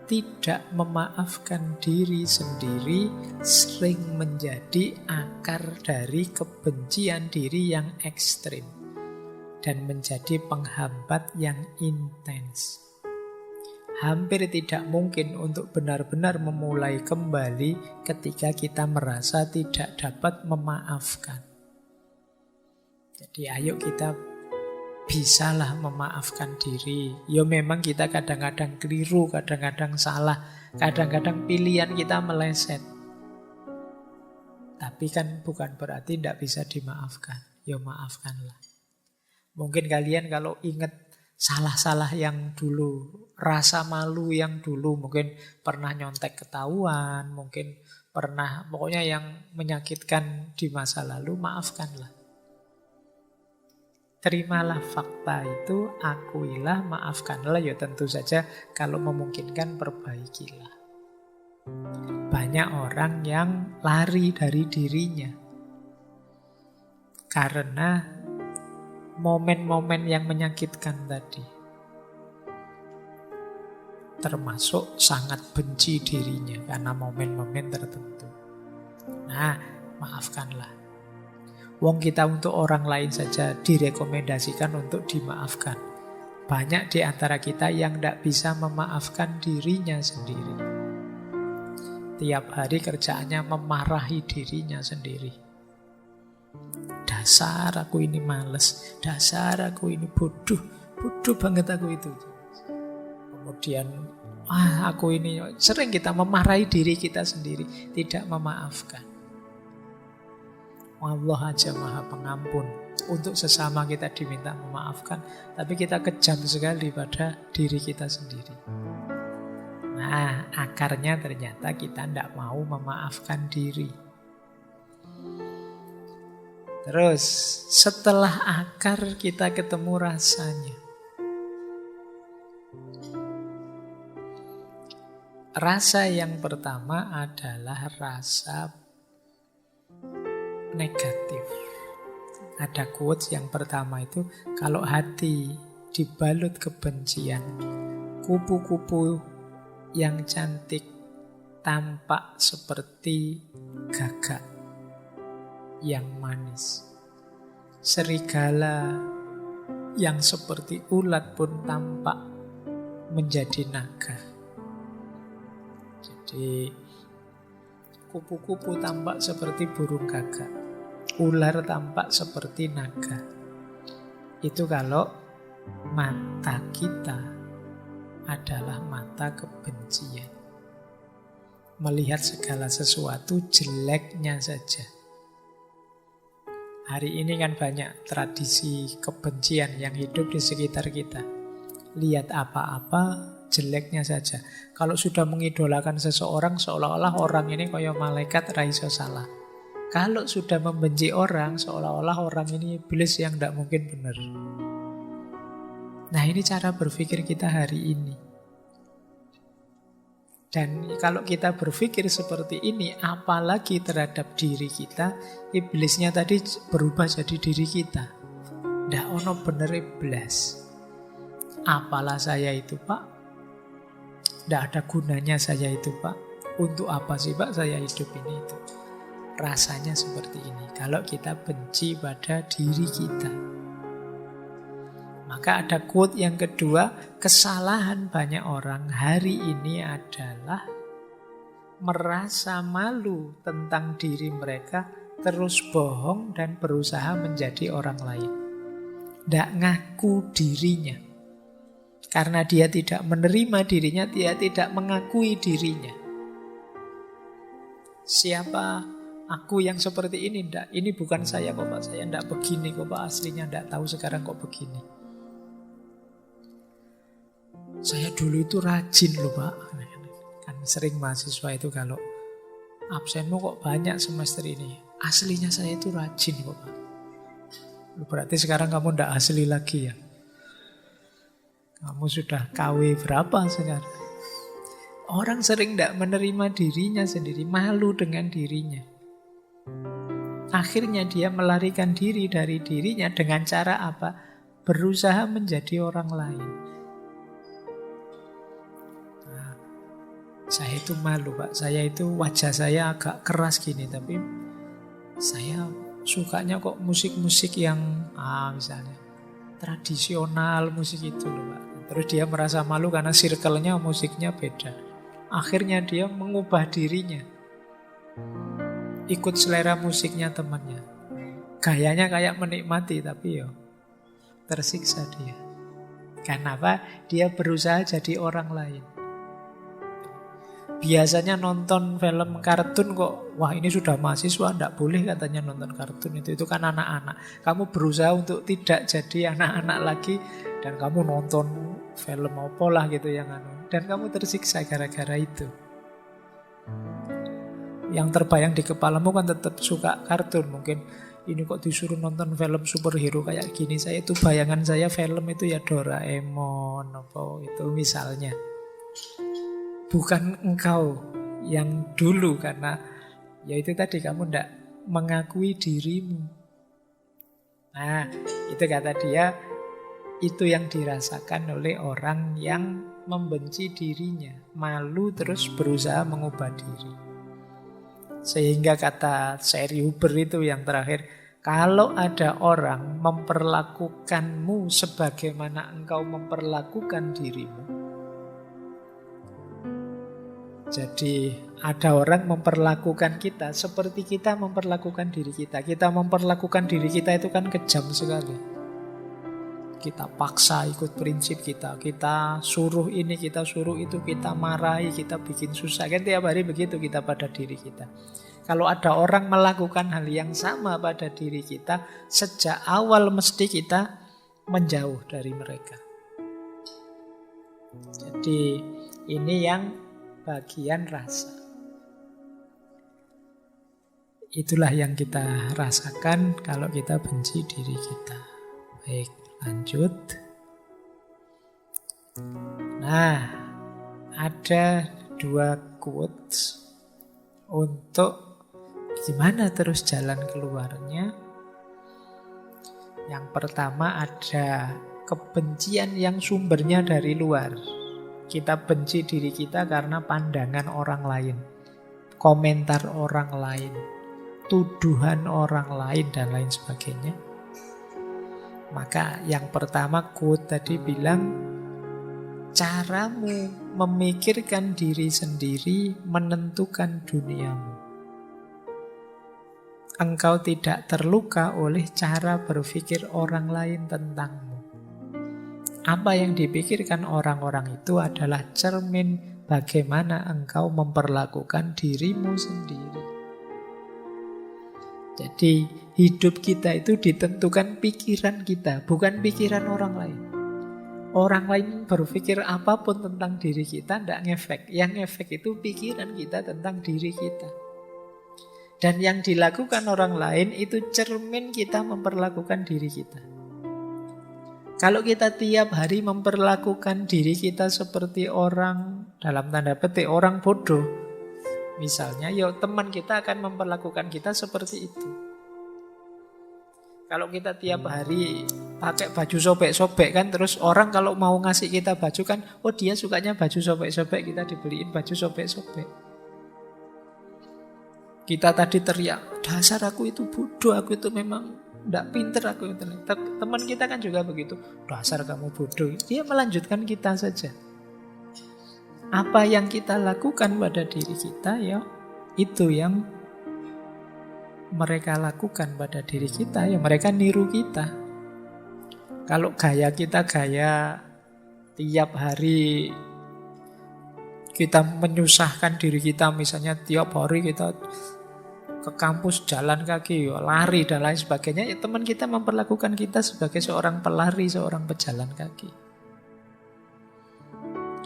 tidak memaafkan diri sendiri sering menjadi akar dari kebencian diri yang ekstrim dan menjadi penghambat yang intens. Hampir tidak mungkin untuk benar-benar memulai kembali ketika kita merasa tidak dapat memaafkan. Jadi ayo kita bisalah memaafkan diri. Ya memang kita kadang-kadang keliru, kadang-kadang salah, kadang-kadang pilihan kita meleset. Tapi kan bukan berarti tidak bisa dimaafkan. Ya maafkanlah. Mungkin kalian kalau ingat salah-salah yang dulu, rasa malu yang dulu, mungkin pernah nyontek ketahuan, mungkin pernah, pokoknya yang menyakitkan di masa lalu, maafkanlah. Terimalah fakta itu, akuilah, maafkanlah, ya tentu saja kalau memungkinkan perbaikilah. Banyak orang yang lari dari dirinya karena momen-momen yang menyakitkan tadi. Termasuk sangat benci dirinya karena momen-momen tertentu. Nah, maafkanlah. Wong kita untuk orang lain saja direkomendasikan untuk dimaafkan. Banyak di antara kita yang tidak bisa memaafkan dirinya sendiri. Tiap hari kerjaannya memarahi dirinya sendiri. Dasar aku ini males, dasar aku ini bodoh banget aku itu. Kemudian, aku ini, sering kita memarahi diri kita sendiri, tidak memaafkan. Allah aja Maha Pengampun. Untuk sesama kita diminta memaafkan, tapi kita kejam sekali pada diri kita sendiri. Nah, akarnya ternyata kita tidak mau memaafkan diri. Terus setelah akar kita ketemu rasanya. Rasa yang pertama adalah rasa negatif. Ada quotes yang pertama itu, kalau hati dibalut kebencian, kupu-kupu yang cantik tampak seperti gagak yang manis. Serigala yang seperti ulat pun tampak menjadi naga. Jadi kupu-kupu tampak seperti burung gagak. ular tampak seperti naga. Itu kalau mata kita adalah mata kebencian. Melihat segala sesuatu jeleknya saja. Hari ini kan banyak tradisi kebencian yang hidup di sekitar kita. Lihat apa-apa jeleknya saja. Kalau sudah mengidolakan seseorang, seolah-olah orang ini kaya malaikat ra iso salah. Kalau sudah membenci orang, seolah-olah orang ini iblis yang tidak mungkin benar. Nah, ini cara berpikir kita hari ini. Dan kalau kita berpikir seperti ini, apalagi terhadap diri kita, iblisnya tadi berubah jadi diri kita. Ndak ono bener iblis. Apalah saya itu, Pak? Ndak ada gunanya saya itu, Pak. Untuk apa sih, Pak, saya hidup ini itu? Rasanya seperti ini. Kalau kita benci pada diri kita. Maka ada quote yang kedua, kesalahan banyak orang hari ini adalah merasa malu tentang diri mereka, terus bohong dan berusaha menjadi orang lain. Tidak ngaku dirinya. Karena dia tidak menerima dirinya, dia tidak mengakui dirinya. Siapa aku yang seperti ini? Ndak, ini bukan saya kok, Pak. Saya ndak begini kok, Pak. Aslinya ndak tahu sekarang kok begini. Saya dulu itu rajin loh, Pak. Kan sering mahasiswa itu kalau absenmu kok banyak semester ini. Aslinya saya itu rajin kok, Pak. Berarti sekarang kamu ndak asli lagi ya? Kamu sudah KW berapa sekarang? Orang sering ndak menerima dirinya sendiri, malu dengan dirinya. Akhirnya dia melarikan diri dari dirinya dengan cara apa? Berusaha menjadi orang lain. Nah, saya itu malu, Pak. Saya itu wajah saya agak keras gini, tapi saya sukanya kok musik-musik yang misalnya tradisional, musik itu loh, Pak. Terus dia merasa malu karena circle-nya musiknya beda. Akhirnya dia mengubah dirinya. Ikut selera musiknya temannya. Gayanya kayak menikmati, tapi tersiksa dia. Kenapa? Dia berusaha jadi orang lain. Biasanya nonton film kartun kok, wah ini sudah mahasiswa, tidak boleh katanya nonton kartun itu kan anak-anak. Kamu berusaha untuk tidak jadi anak-anak lagi, dan kamu nonton film apalah gitu yang dan kamu tersiksa gara-gara itu. Yang terbayang di kepalamu kan tetap suka kartun. Mungkin ini kok disuruh nonton film superhero kayak gini. Saya itu bayangan saya film itu ya Doraemon apa itu misalnya. Bukan engkau yang dulu karena ya itu tadi kamu tidak mengakui dirimu. Nah, itu kata dia, itu yang dirasakan oleh orang yang membenci dirinya, malu terus berusaha mengubah diri. Sehingga kata Seri Huber itu yang terakhir, kalau ada orang memperlakukanmu sebagaimana engkau memperlakukan dirimu. Jadi ada orang memperlakukan kita seperti kita memperlakukan diri kita. Kita memperlakukan diri kita itu kan kejam sekali. Kita paksa ikut prinsip kita. Kita suruh ini, kita suruh itu, kita marahi, kita bikin susah. Kan tiap hari begitu kita pada diri kita. Kalau ada orang melakukan hal yang sama pada diri kita, sejak awal mesti kita menjauh dari mereka. Jadi ini yang bagian rasa. Itulah yang kita rasakan kalau kita benci diri kita. Baik, lanjut. Nah, ada 2 quotes untuk gimana terus jalan keluarnya. Yang pertama ada kebencian yang sumbernya dari luar. Kita benci diri kita karena pandangan orang lain, komentar orang lain, tuduhan orang lain, dan lain sebagainya. Maka yang pertama quote tadi bilang, caramu memikirkan diri sendiri menentukan duniamu. engkau tidak terluka oleh cara berpikir orang lain tentangmu. Apa yang dipikirkan orang-orang itu adalah cermin bagaimana engkau memperlakukan dirimu sendiri. Jadi hidup kita itu ditentukan pikiran kita, bukan pikiran orang lain. Orang lain berpikir apapun tentang diri kita tidak ngefek. Yang ngefek itu pikiran kita tentang diri kita. Dan yang dilakukan orang lain itu cermin kita memperlakukan diri kita. Kalau kita tiap hari memperlakukan diri kita seperti orang, dalam tanda petik, orang bodoh, misalnya, ya teman kita akan memperlakukan kita seperti itu. Kalau kita tiap hari pakai baju sobek-sobek kan, terus orang kalau mau ngasih kita baju kan, oh dia sukanya baju sobek-sobek, kita dibeliin baju sobek-sobek. Kita tadi teriak, dasar aku itu bodoh, aku itu memang tidak pinter, aku itu. Teman kita kan juga begitu, dasar kamu bodoh. Dia melanjutkan kita saja. Apa yang kita lakukan pada diri kita, ya itu yang mereka lakukan pada diri kita, ya mereka niru kita. Kalau gaya kita gaya tiap hari kita menyusahkan diri kita, misalnya tiap hari kita ke kampus jalan kaki, lari dan lain sebagainya, ya teman kita memperlakukan kita sebagai seorang pelari, seorang pejalan kaki.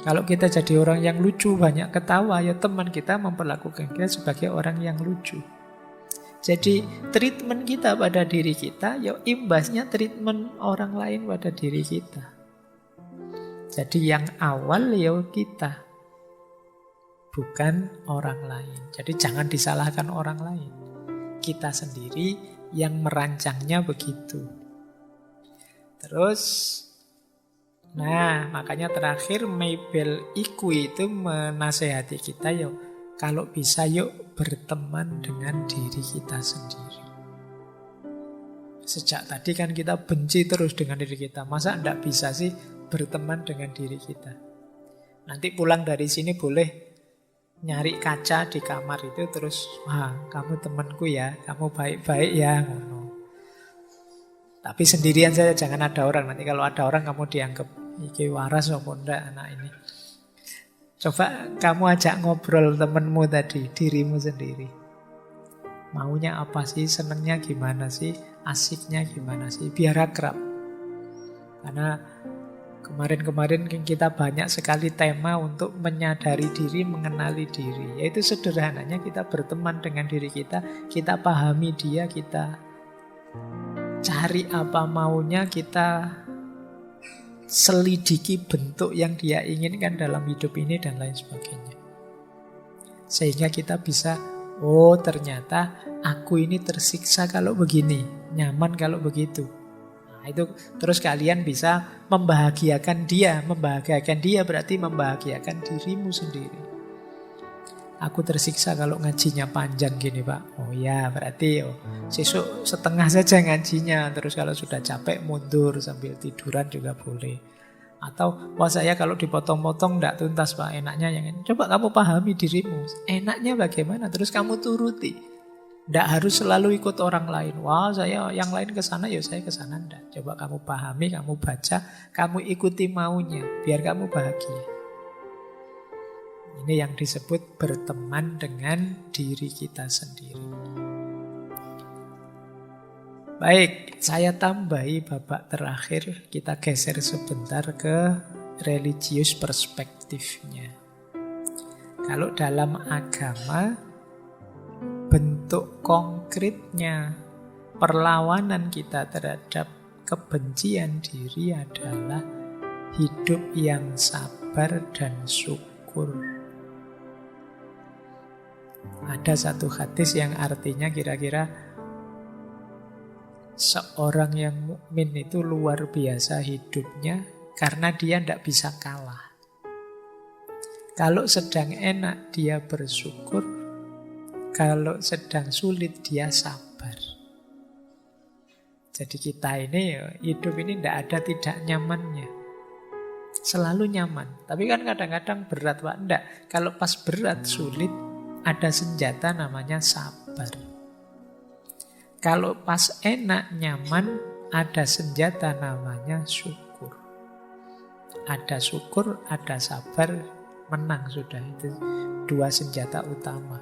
Kalau kita jadi orang yang lucu, banyak ketawa, ya teman kita memperlakukan kita sebagai orang yang lucu. Jadi treatment kita pada diri kita, ya imbasnya treatment orang lain pada diri kita. Jadi yang awal ya kita, bukan orang lain. Jadi jangan disalahkan orang lain. Kita sendiri yang merancangnya begitu. Terus, nah makanya terakhir Mabel Iku itu menasehati kita, yuk kalau bisa yuk berteman dengan diri kita sendiri. Sejak tadi kan kita benci terus dengan diri kita. Masa enggak bisa sih berteman dengan diri kita? Nanti pulang dari sini boleh nyari kaca di kamar itu terus, wah kamu temanku ya, kamu baik-baik ya. Tapi sendirian saja, jangan ada orang. Nanti kalau ada orang kamu dianggap iki waras apa ndak anak ini. Coba kamu ajak ngobrol temenmu tadi, dirimu sendiri. Maunya apa sih, senengnya gimana sih, asiknya gimana sih, biar akrab. Karena kemarin-kemarin kita banyak sekali tema untuk menyadari diri, mengenali diri. Yaitu sederhananya kita berteman dengan diri kita pahami dia, kita cari apa maunya, kita selidiki bentuk yang dia inginkan dalam hidup ini dan lain sebagainya. Sehingga kita bisa, oh ternyata aku ini tersiksa kalau begini, nyaman kalau begitu. Nah, itu terus kalian bisa membahagiakan dia. Membahagiakan dia berarti membahagiakan dirimu sendiri. Aku tersiksa kalau ngajinya panjang gini Pak. Oh ya berarti sesuk setengah saja ngajinya. Terus kalau sudah capek mundur sambil tiduran juga boleh. Atau wah saya kalau dipotong-potong tidak tuntas Pak, enaknya yang ini. Coba kamu pahami dirimu. Enaknya bagaimana? Terus kamu turuti. Tidak harus selalu ikut orang lain. Wah saya yang lain ke sana ya saya ke sana enggak. Coba kamu pahami, kamu baca, kamu ikuti maunya biar kamu bahagia. Ini yang disebut berteman dengan diri kita sendiri. Baik, saya tambahi babak terakhir. Kita geser sebentar ke religius perspektifnya. Kalau dalam agama, bentuk konkretnya perlawanan kita terhadap kebencian diri adalah hidup yang sabar dan syukur. Ada satu hadis yang artinya kira-kira seorang yang mukmin itu luar biasa hidupnya karena dia tidak bisa kalah. Kalau sedang enak dia bersyukur, kalau sedang sulit dia sabar. Jadi kita ini hidup ini tidak ada tidak nyamannya. Selalu nyaman. Tapi kan kadang-kadang berat Pak. Enggak. Kalau pas berat sulit ada senjata namanya sabar. Kalau pas enak, nyaman, ada senjata namanya syukur. Ada syukur, ada sabar, menang sudah. Itu dua senjata utama.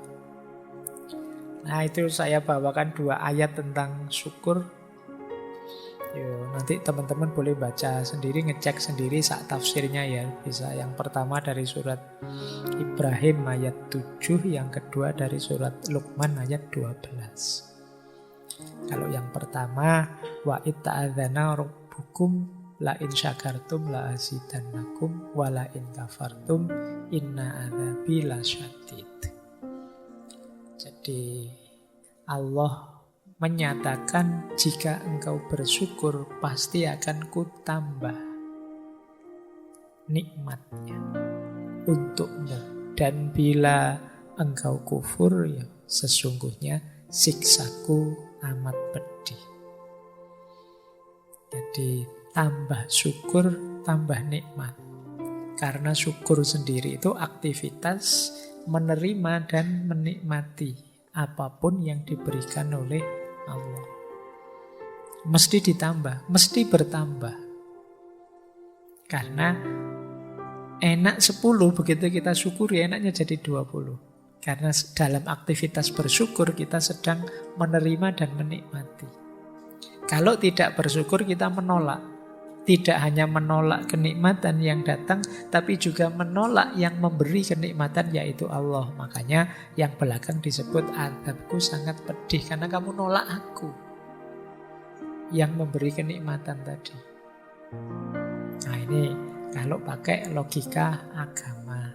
Nah, itu saya bawakan 2 ayat tentang syukur. Nanti teman-teman boleh baca sendiri, ngecek sendiri saat tafsirnya ya. Bisa yang pertama dari surat Ibrahim ayat 7, yang kedua dari surat Luqman ayat 12. Kalau yang pertama, wa itta'adzana rabbukum la in syakartum la azidannakum wa la in kafartum inna adzabi lasyadid. Jadi Allah menyatakan jika engkau bersyukur pasti akan kutambah nikmatnya untukmu. Dan bila engkau kufur, ya sesungguhnya siksaku amat pedih. Jadi tambah syukur, tambah nikmat. Karena syukur sendiri itu aktivitas menerima dan menikmati apapun yang diberikan oleh Allah. Mesti ditambah, mesti bertambah. Karena enak 10, begitu kita syukuri enaknya jadi 20. Karena dalam aktivitas bersyukur kita sedang menerima dan menikmati. Kalau tidak bersyukur kita menolak. Tidak hanya menolak kenikmatan yang datang, tapi juga menolak yang memberi kenikmatan, yaitu Allah. Makanya yang belakang disebut azabku sangat pedih, karena kamu nolak aku yang memberi kenikmatan tadi. Nah, ini kalau pakai logika agama.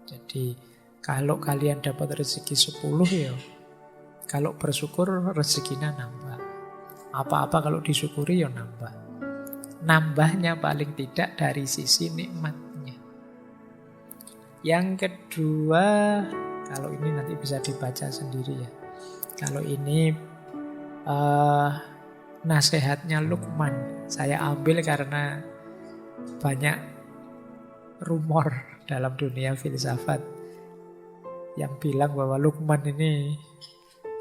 Jadi kalau kalian dapat rezeki 10 ya, kalau bersyukur rezekinya nambah. Apa-apa kalau disyukuri ya nambah. Nambahnya paling tidak dari sisi nikmatnya. Yang kedua, kalau ini nanti bisa dibaca sendiri ya. Kalau ini nasihatnya Luqman. Saya ambil karena banyak rumor dalam dunia filsafat yang bilang bahwa Luqman ini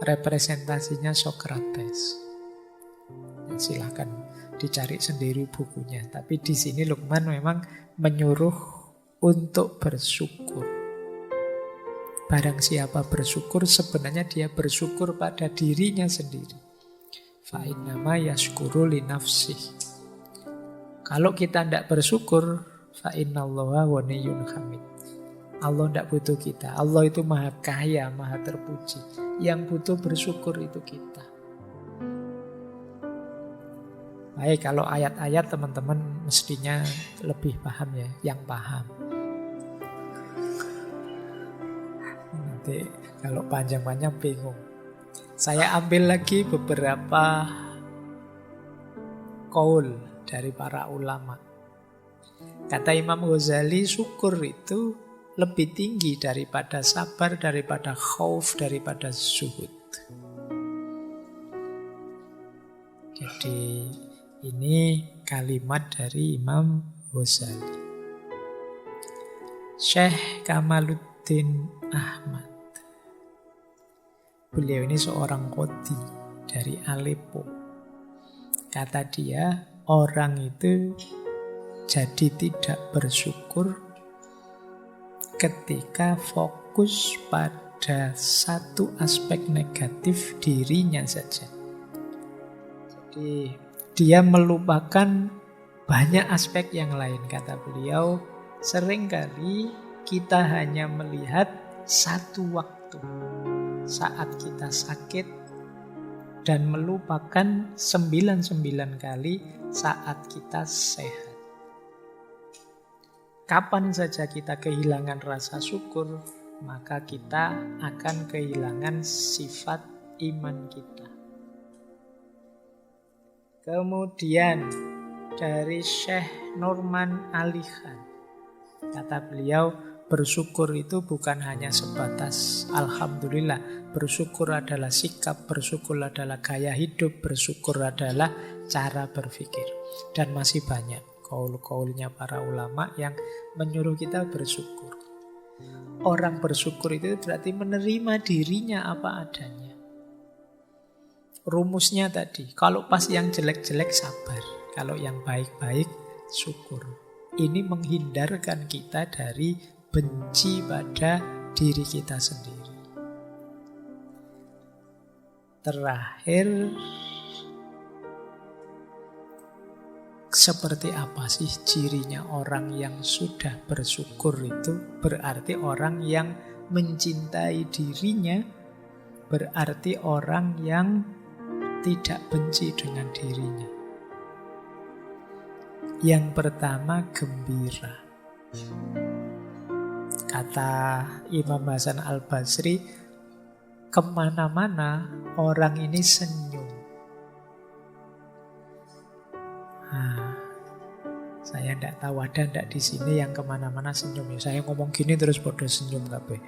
representasinya Socrates. Ya, silahkan dicari sendiri bukunya. Tapi di sini Luqman memang menyuruh untuk bersyukur. Barang siapa bersyukur, sebenarnya dia bersyukur pada dirinya sendiri. Fa innama yashkuru li nafsih. Kalau kita tidak bersyukur, fa innallaha ghaniyyun hamid. Allah tidak butuh kita. Allah itu maha kaya, maha terpuji. Yang butuh bersyukur itu kita. Baik, kalau ayat-ayat teman-teman mestinya lebih paham ya, yang paham. Nanti kalau panjang-panjang bingung. Saya ambil lagi beberapa qaul dari para ulama. Kata Imam Ghazali, syukur itu lebih tinggi daripada sabar, daripada khauf, daripada zuhud. Jadi ini kalimat dari Imam Ghazali. Syekh Kamaluddin Ahmad. Beliau ini seorang qadhi dari Aleppo. Kata dia, orang itu jadi tidak bersyukur ketika fokus pada satu aspek negatif dirinya saja. Jadi dia melupakan banyak aspek yang lain. Kata beliau, seringkali kita hanya melihat satu waktu saat kita sakit dan melupakan 99 kali saat kita sehat. Kapan saja kita kehilangan rasa syukur, maka kita akan kehilangan sifat iman kita. Kemudian dari Syekh Norman Ali Khan, kata beliau, bersyukur itu bukan hanya sebatas alhamdulillah. Bersyukur adalah sikap, bersyukur adalah gaya hidup, bersyukur adalah cara berpikir. Dan masih banyak qaul-qaulnya para ulama yang menyuruh kita bersyukur. Orang bersyukur itu berarti menerima dirinya apa adanya. Rumusnya tadi, kalau pas yang jelek-jelek sabar, kalau yang baik-baik syukur. Ini menghindarkan kita dari benci pada diri kita sendiri. Terakhir, seperti apa sih cirinya orang yang sudah bersyukur itu? Berarti orang yang mencintai dirinya, berarti orang yang tidak benci dengan dirinya. Yang pertama, gembira. Kata Imam Hasan Al-Basri, kemana-mana orang ini senyum. Saya tidak tahu ada tidak di sini yang kemana-mana senyum. Saya ngomong gini terus bodoh senyum kabeh.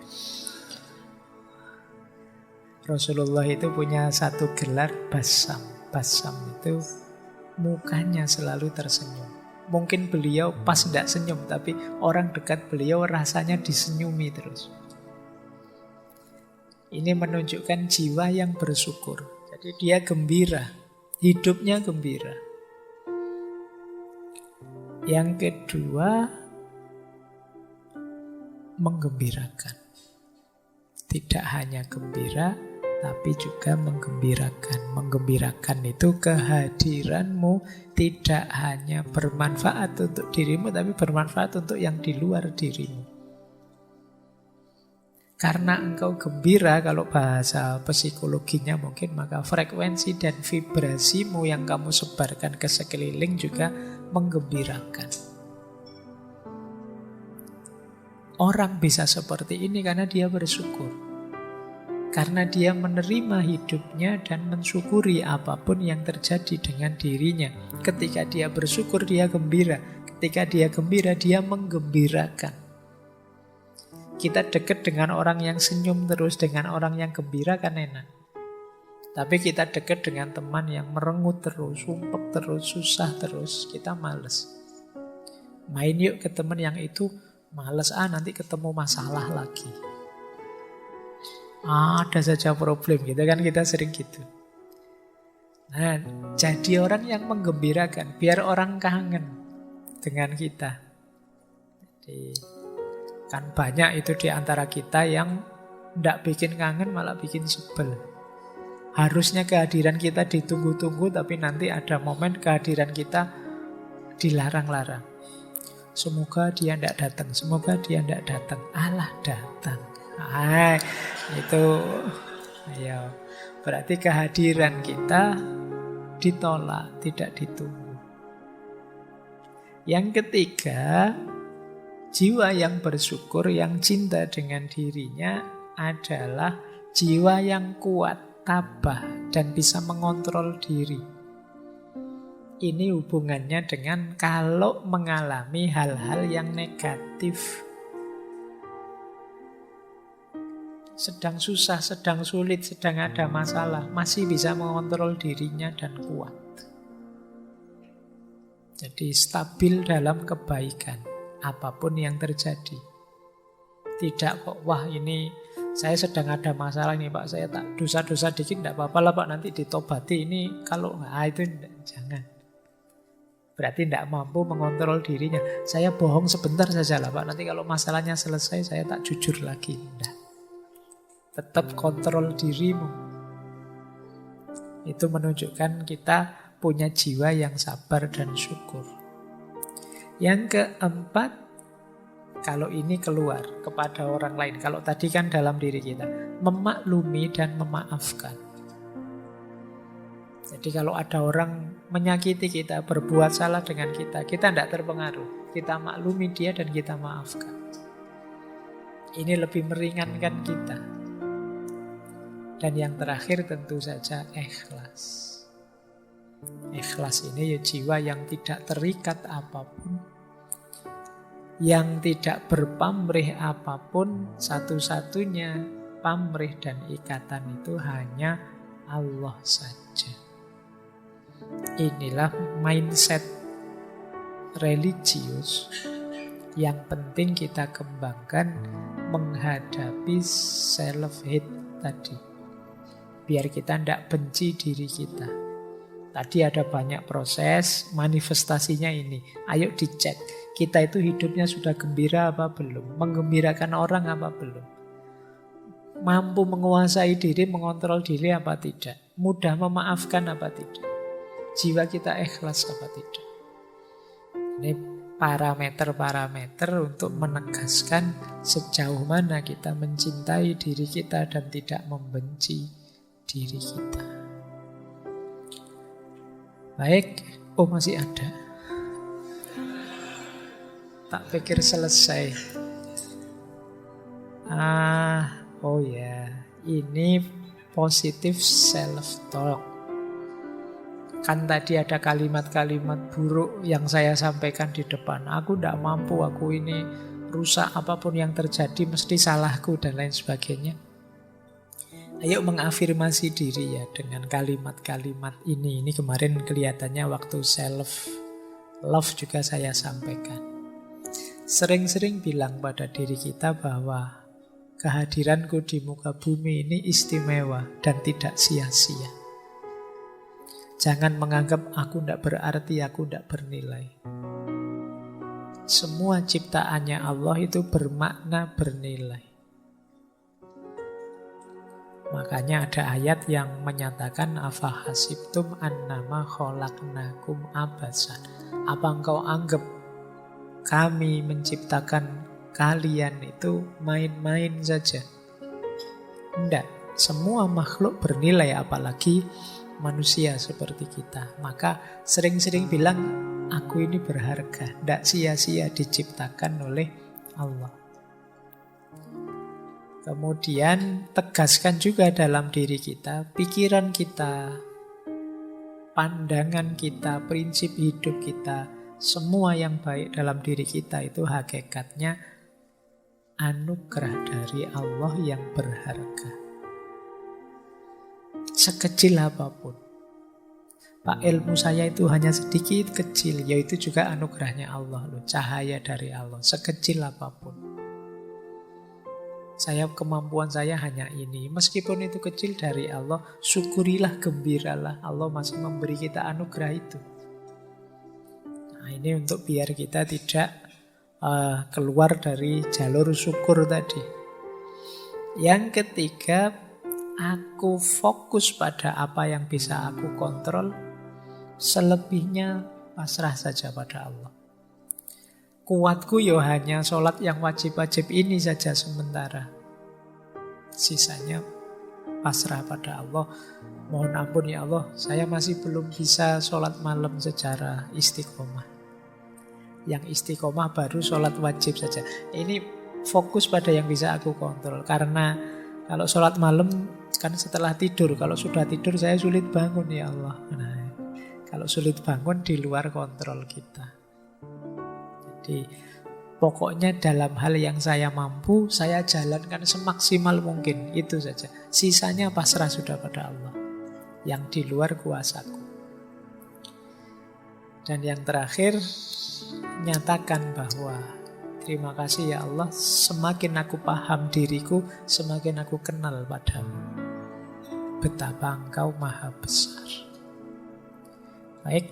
Rasulullah itu punya satu gelar basam. Basam itu mukanya selalu tersenyum. Mungkin beliau pas tidak senyum, tapi orang dekat beliau rasanya disenyumi terus. Ini menunjukkan jiwa yang bersyukur. Jadi dia gembira, hidupnya gembira. Yang kedua, menggembirakan. Tidak hanya gembira, tapi juga menggembirakan. Menggembirakan itu kehadiranmu tidak hanya bermanfaat untuk dirimu, tapi bermanfaat untuk yang di luar dirimu. Karena engkau gembira, kalau bahasa psikologinya mungkin, maka frekuensi dan vibrasimu yang kamu sebarkan ke sekeliling juga menggembirakan. Orang bisa seperti ini karena dia bersyukur. Karena dia menerima hidupnya dan mensyukuri apapun yang terjadi dengan dirinya. Ketika dia bersyukur, dia gembira. Ketika dia gembira, dia menggembirakan. Kita dekat dengan orang yang senyum terus, dengan orang yang gembira kan enak. Tapi kita dekat dengan teman yang merengut terus, sumpek terus, susah terus, kita males. Main yuk ke teman yang itu, males nanti ketemu masalah lagi. Ada saja problem gitu kan, kita sering gitu. Nah, jadi orang yang menggembirakan, biar orang kangen dengan kita. Jadi kan banyak itu di antara kita yang tidak bikin kangen, malah bikin sebel. Harusnya kehadiran kita ditunggu-tunggu, tapi nanti ada momen kehadiran kita dilarang-larang. Semoga dia tidak datang, semoga dia tidak datang. Alah datang. Itu ayo. Berarti kehadiran kita ditolak, tidak ditunggu. Yang ketiga, jiwa yang bersyukur, yang cinta dengan dirinya adalah jiwa yang kuat, tabah, dan bisa mengontrol diri. Ini hubungannya dengan kalau mengalami hal-hal yang negatif. Sedang susah, sedang sulit, sedang ada masalah, masih bisa mengontrol dirinya dan kuat. Jadi stabil dalam kebaikan. Apapun yang terjadi. Tidak kok, wah ini saya sedang ada masalah nih Pak, saya tak dosa-dosa dikit tidak apa-apa lah Pak, nanti ditobati. Ini kalau itu jangan. Berarti tidak mampu mengontrol dirinya. Saya bohong sebentar saja lah Pak, nanti kalau masalahnya selesai saya tak jujur lagi. Tidak. Tetap kontrol dirimu. Itu menunjukkan kita punya jiwa yang sabar dan syukur. Yang keempat, kalau ini keluar kepada orang lain. Kalau tadi kan dalam diri kita, memaklumi dan memaafkan. Jadi kalau ada orang menyakiti kita, berbuat salah dengan kita tidak terpengaruh. Kita maklumi dia dan kita maafkan. Ini lebih meringankan kita. Dan yang terakhir tentu saja ikhlas. Ikhlas ini ya jiwa yang tidak terikat apapun, yang tidak berpamrih apapun. Satu-satunya pamrih dan ikatan itu hanya Allah saja. Inilah mindset religius yang penting kita kembangkan menghadapi self-hate tadi. biar kita tidak benci diri kita. Tadi ada banyak proses, manifestasinya ini. Ayo dicek, kita itu hidupnya sudah gembira apa belum? Menggembirakan orang apa belum? Mampu menguasai diri, mengontrol diri apa tidak? Mudah memaafkan apa tidak? Jiwa kita ikhlas apa tidak? Ini parameter-parameter untuk menegaskan sejauh mana kita mencintai diri kita dan tidak membenci diri kita. Baik, oh masih ada. Tak pikir selesai. Oh ya, ini positive self-talk. Kan tadi ada kalimat-kalimat buruk yang saya sampaikan di depan. Aku tidak mampu, aku ini rusak, apapun yang terjadi mesti salahku dan lain sebagainya. Ayo mengafirmasi diri ya dengan kalimat-kalimat ini. Ini kemarin kelihatannya waktu self love juga saya sampaikan. Sering-sering bilang pada diri kita bahwa kehadiranku di muka bumi ini istimewa dan tidak sia-sia. Jangan menganggap aku tidak berarti, aku tidak bernilai. Semua ciptaannya Allah itu bermakna, bernilai. Makanya ada ayat yang menyatakan afahasibtum annama khalaqnakum abasan. Apa engkau anggap kami menciptakan kalian itu main-main saja? Tidak, semua makhluk bernilai, apalagi manusia seperti kita. Maka sering-sering bilang aku ini berharga, tidak sia-sia diciptakan oleh Allah. Kemudian tegaskan juga dalam diri kita, pikiran kita, pandangan kita, prinsip hidup kita, semua yang baik dalam diri kita itu hakikatnya anugerah dari Allah yang berharga. Sekecil apapun. Pak, ilmu saya itu hanya sedikit kecil, yaitu juga anugerahnya Allah loh, cahaya dari Allah, sekecil apapun. Kemampuan saya hanya ini. Meskipun itu kecil dari Allah, syukurilah, gembiralah. Allah masih memberi kita anugerah itu. Nah, ini untuk biar kita tidak keluar dari jalur syukur tadi. Yang ketiga, aku fokus pada apa yang bisa aku kontrol. Selebihnya pasrah saja pada Allah. Kuatku ya hanya sholat yang wajib-wajib ini saja sementara. Sisanya pasrah pada Allah. Mohon ampun ya Allah, saya masih belum bisa sholat malam secara istiqomah. Yang istiqomah baru sholat wajib saja. Ini fokus pada yang bisa aku kontrol. Karena kalau sholat malam kan setelah tidur. Kalau sudah tidur saya sulit bangun ya Allah. Nah, kalau sulit bangun di luar kontrol kita. Jadi pokoknya dalam hal yang saya mampu, saya jalankan semaksimal mungkin. Itu saja. Sisanya pasrah sudah pada Allah. Yang di luar kuasaku. Dan yang terakhir, nyatakan bahwa terima kasih ya Allah, semakin aku paham diriku, semakin aku kenal padamu. Betapa engkau maha besar. Baik,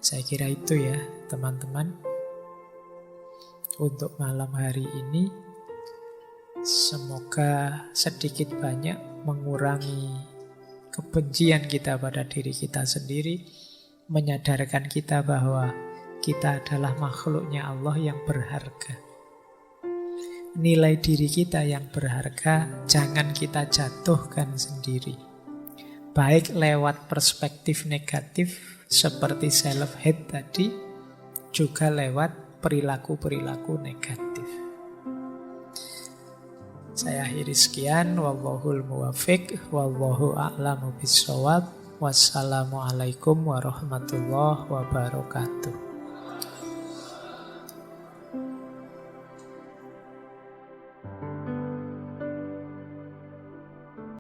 saya kira itu ya teman-teman. Untuk malam hari ini, semoga sedikit banyak mengurangi kebencian kita pada diri kita sendiri, menyadarkan kita bahwa kita adalah makhluknya Allah yang berharga. Nilai diri kita yang berharga jangan kita jatuhkan sendiri. Baik lewat perspektif negatif seperti self-hate tadi, juga lewat perilaku-perilaku negatif. Saya akhiri sekian. Wallahul muwafiq, wallahu a'lamu bissawab. Wassalamualaikum warahmatullahi wabarakatuh.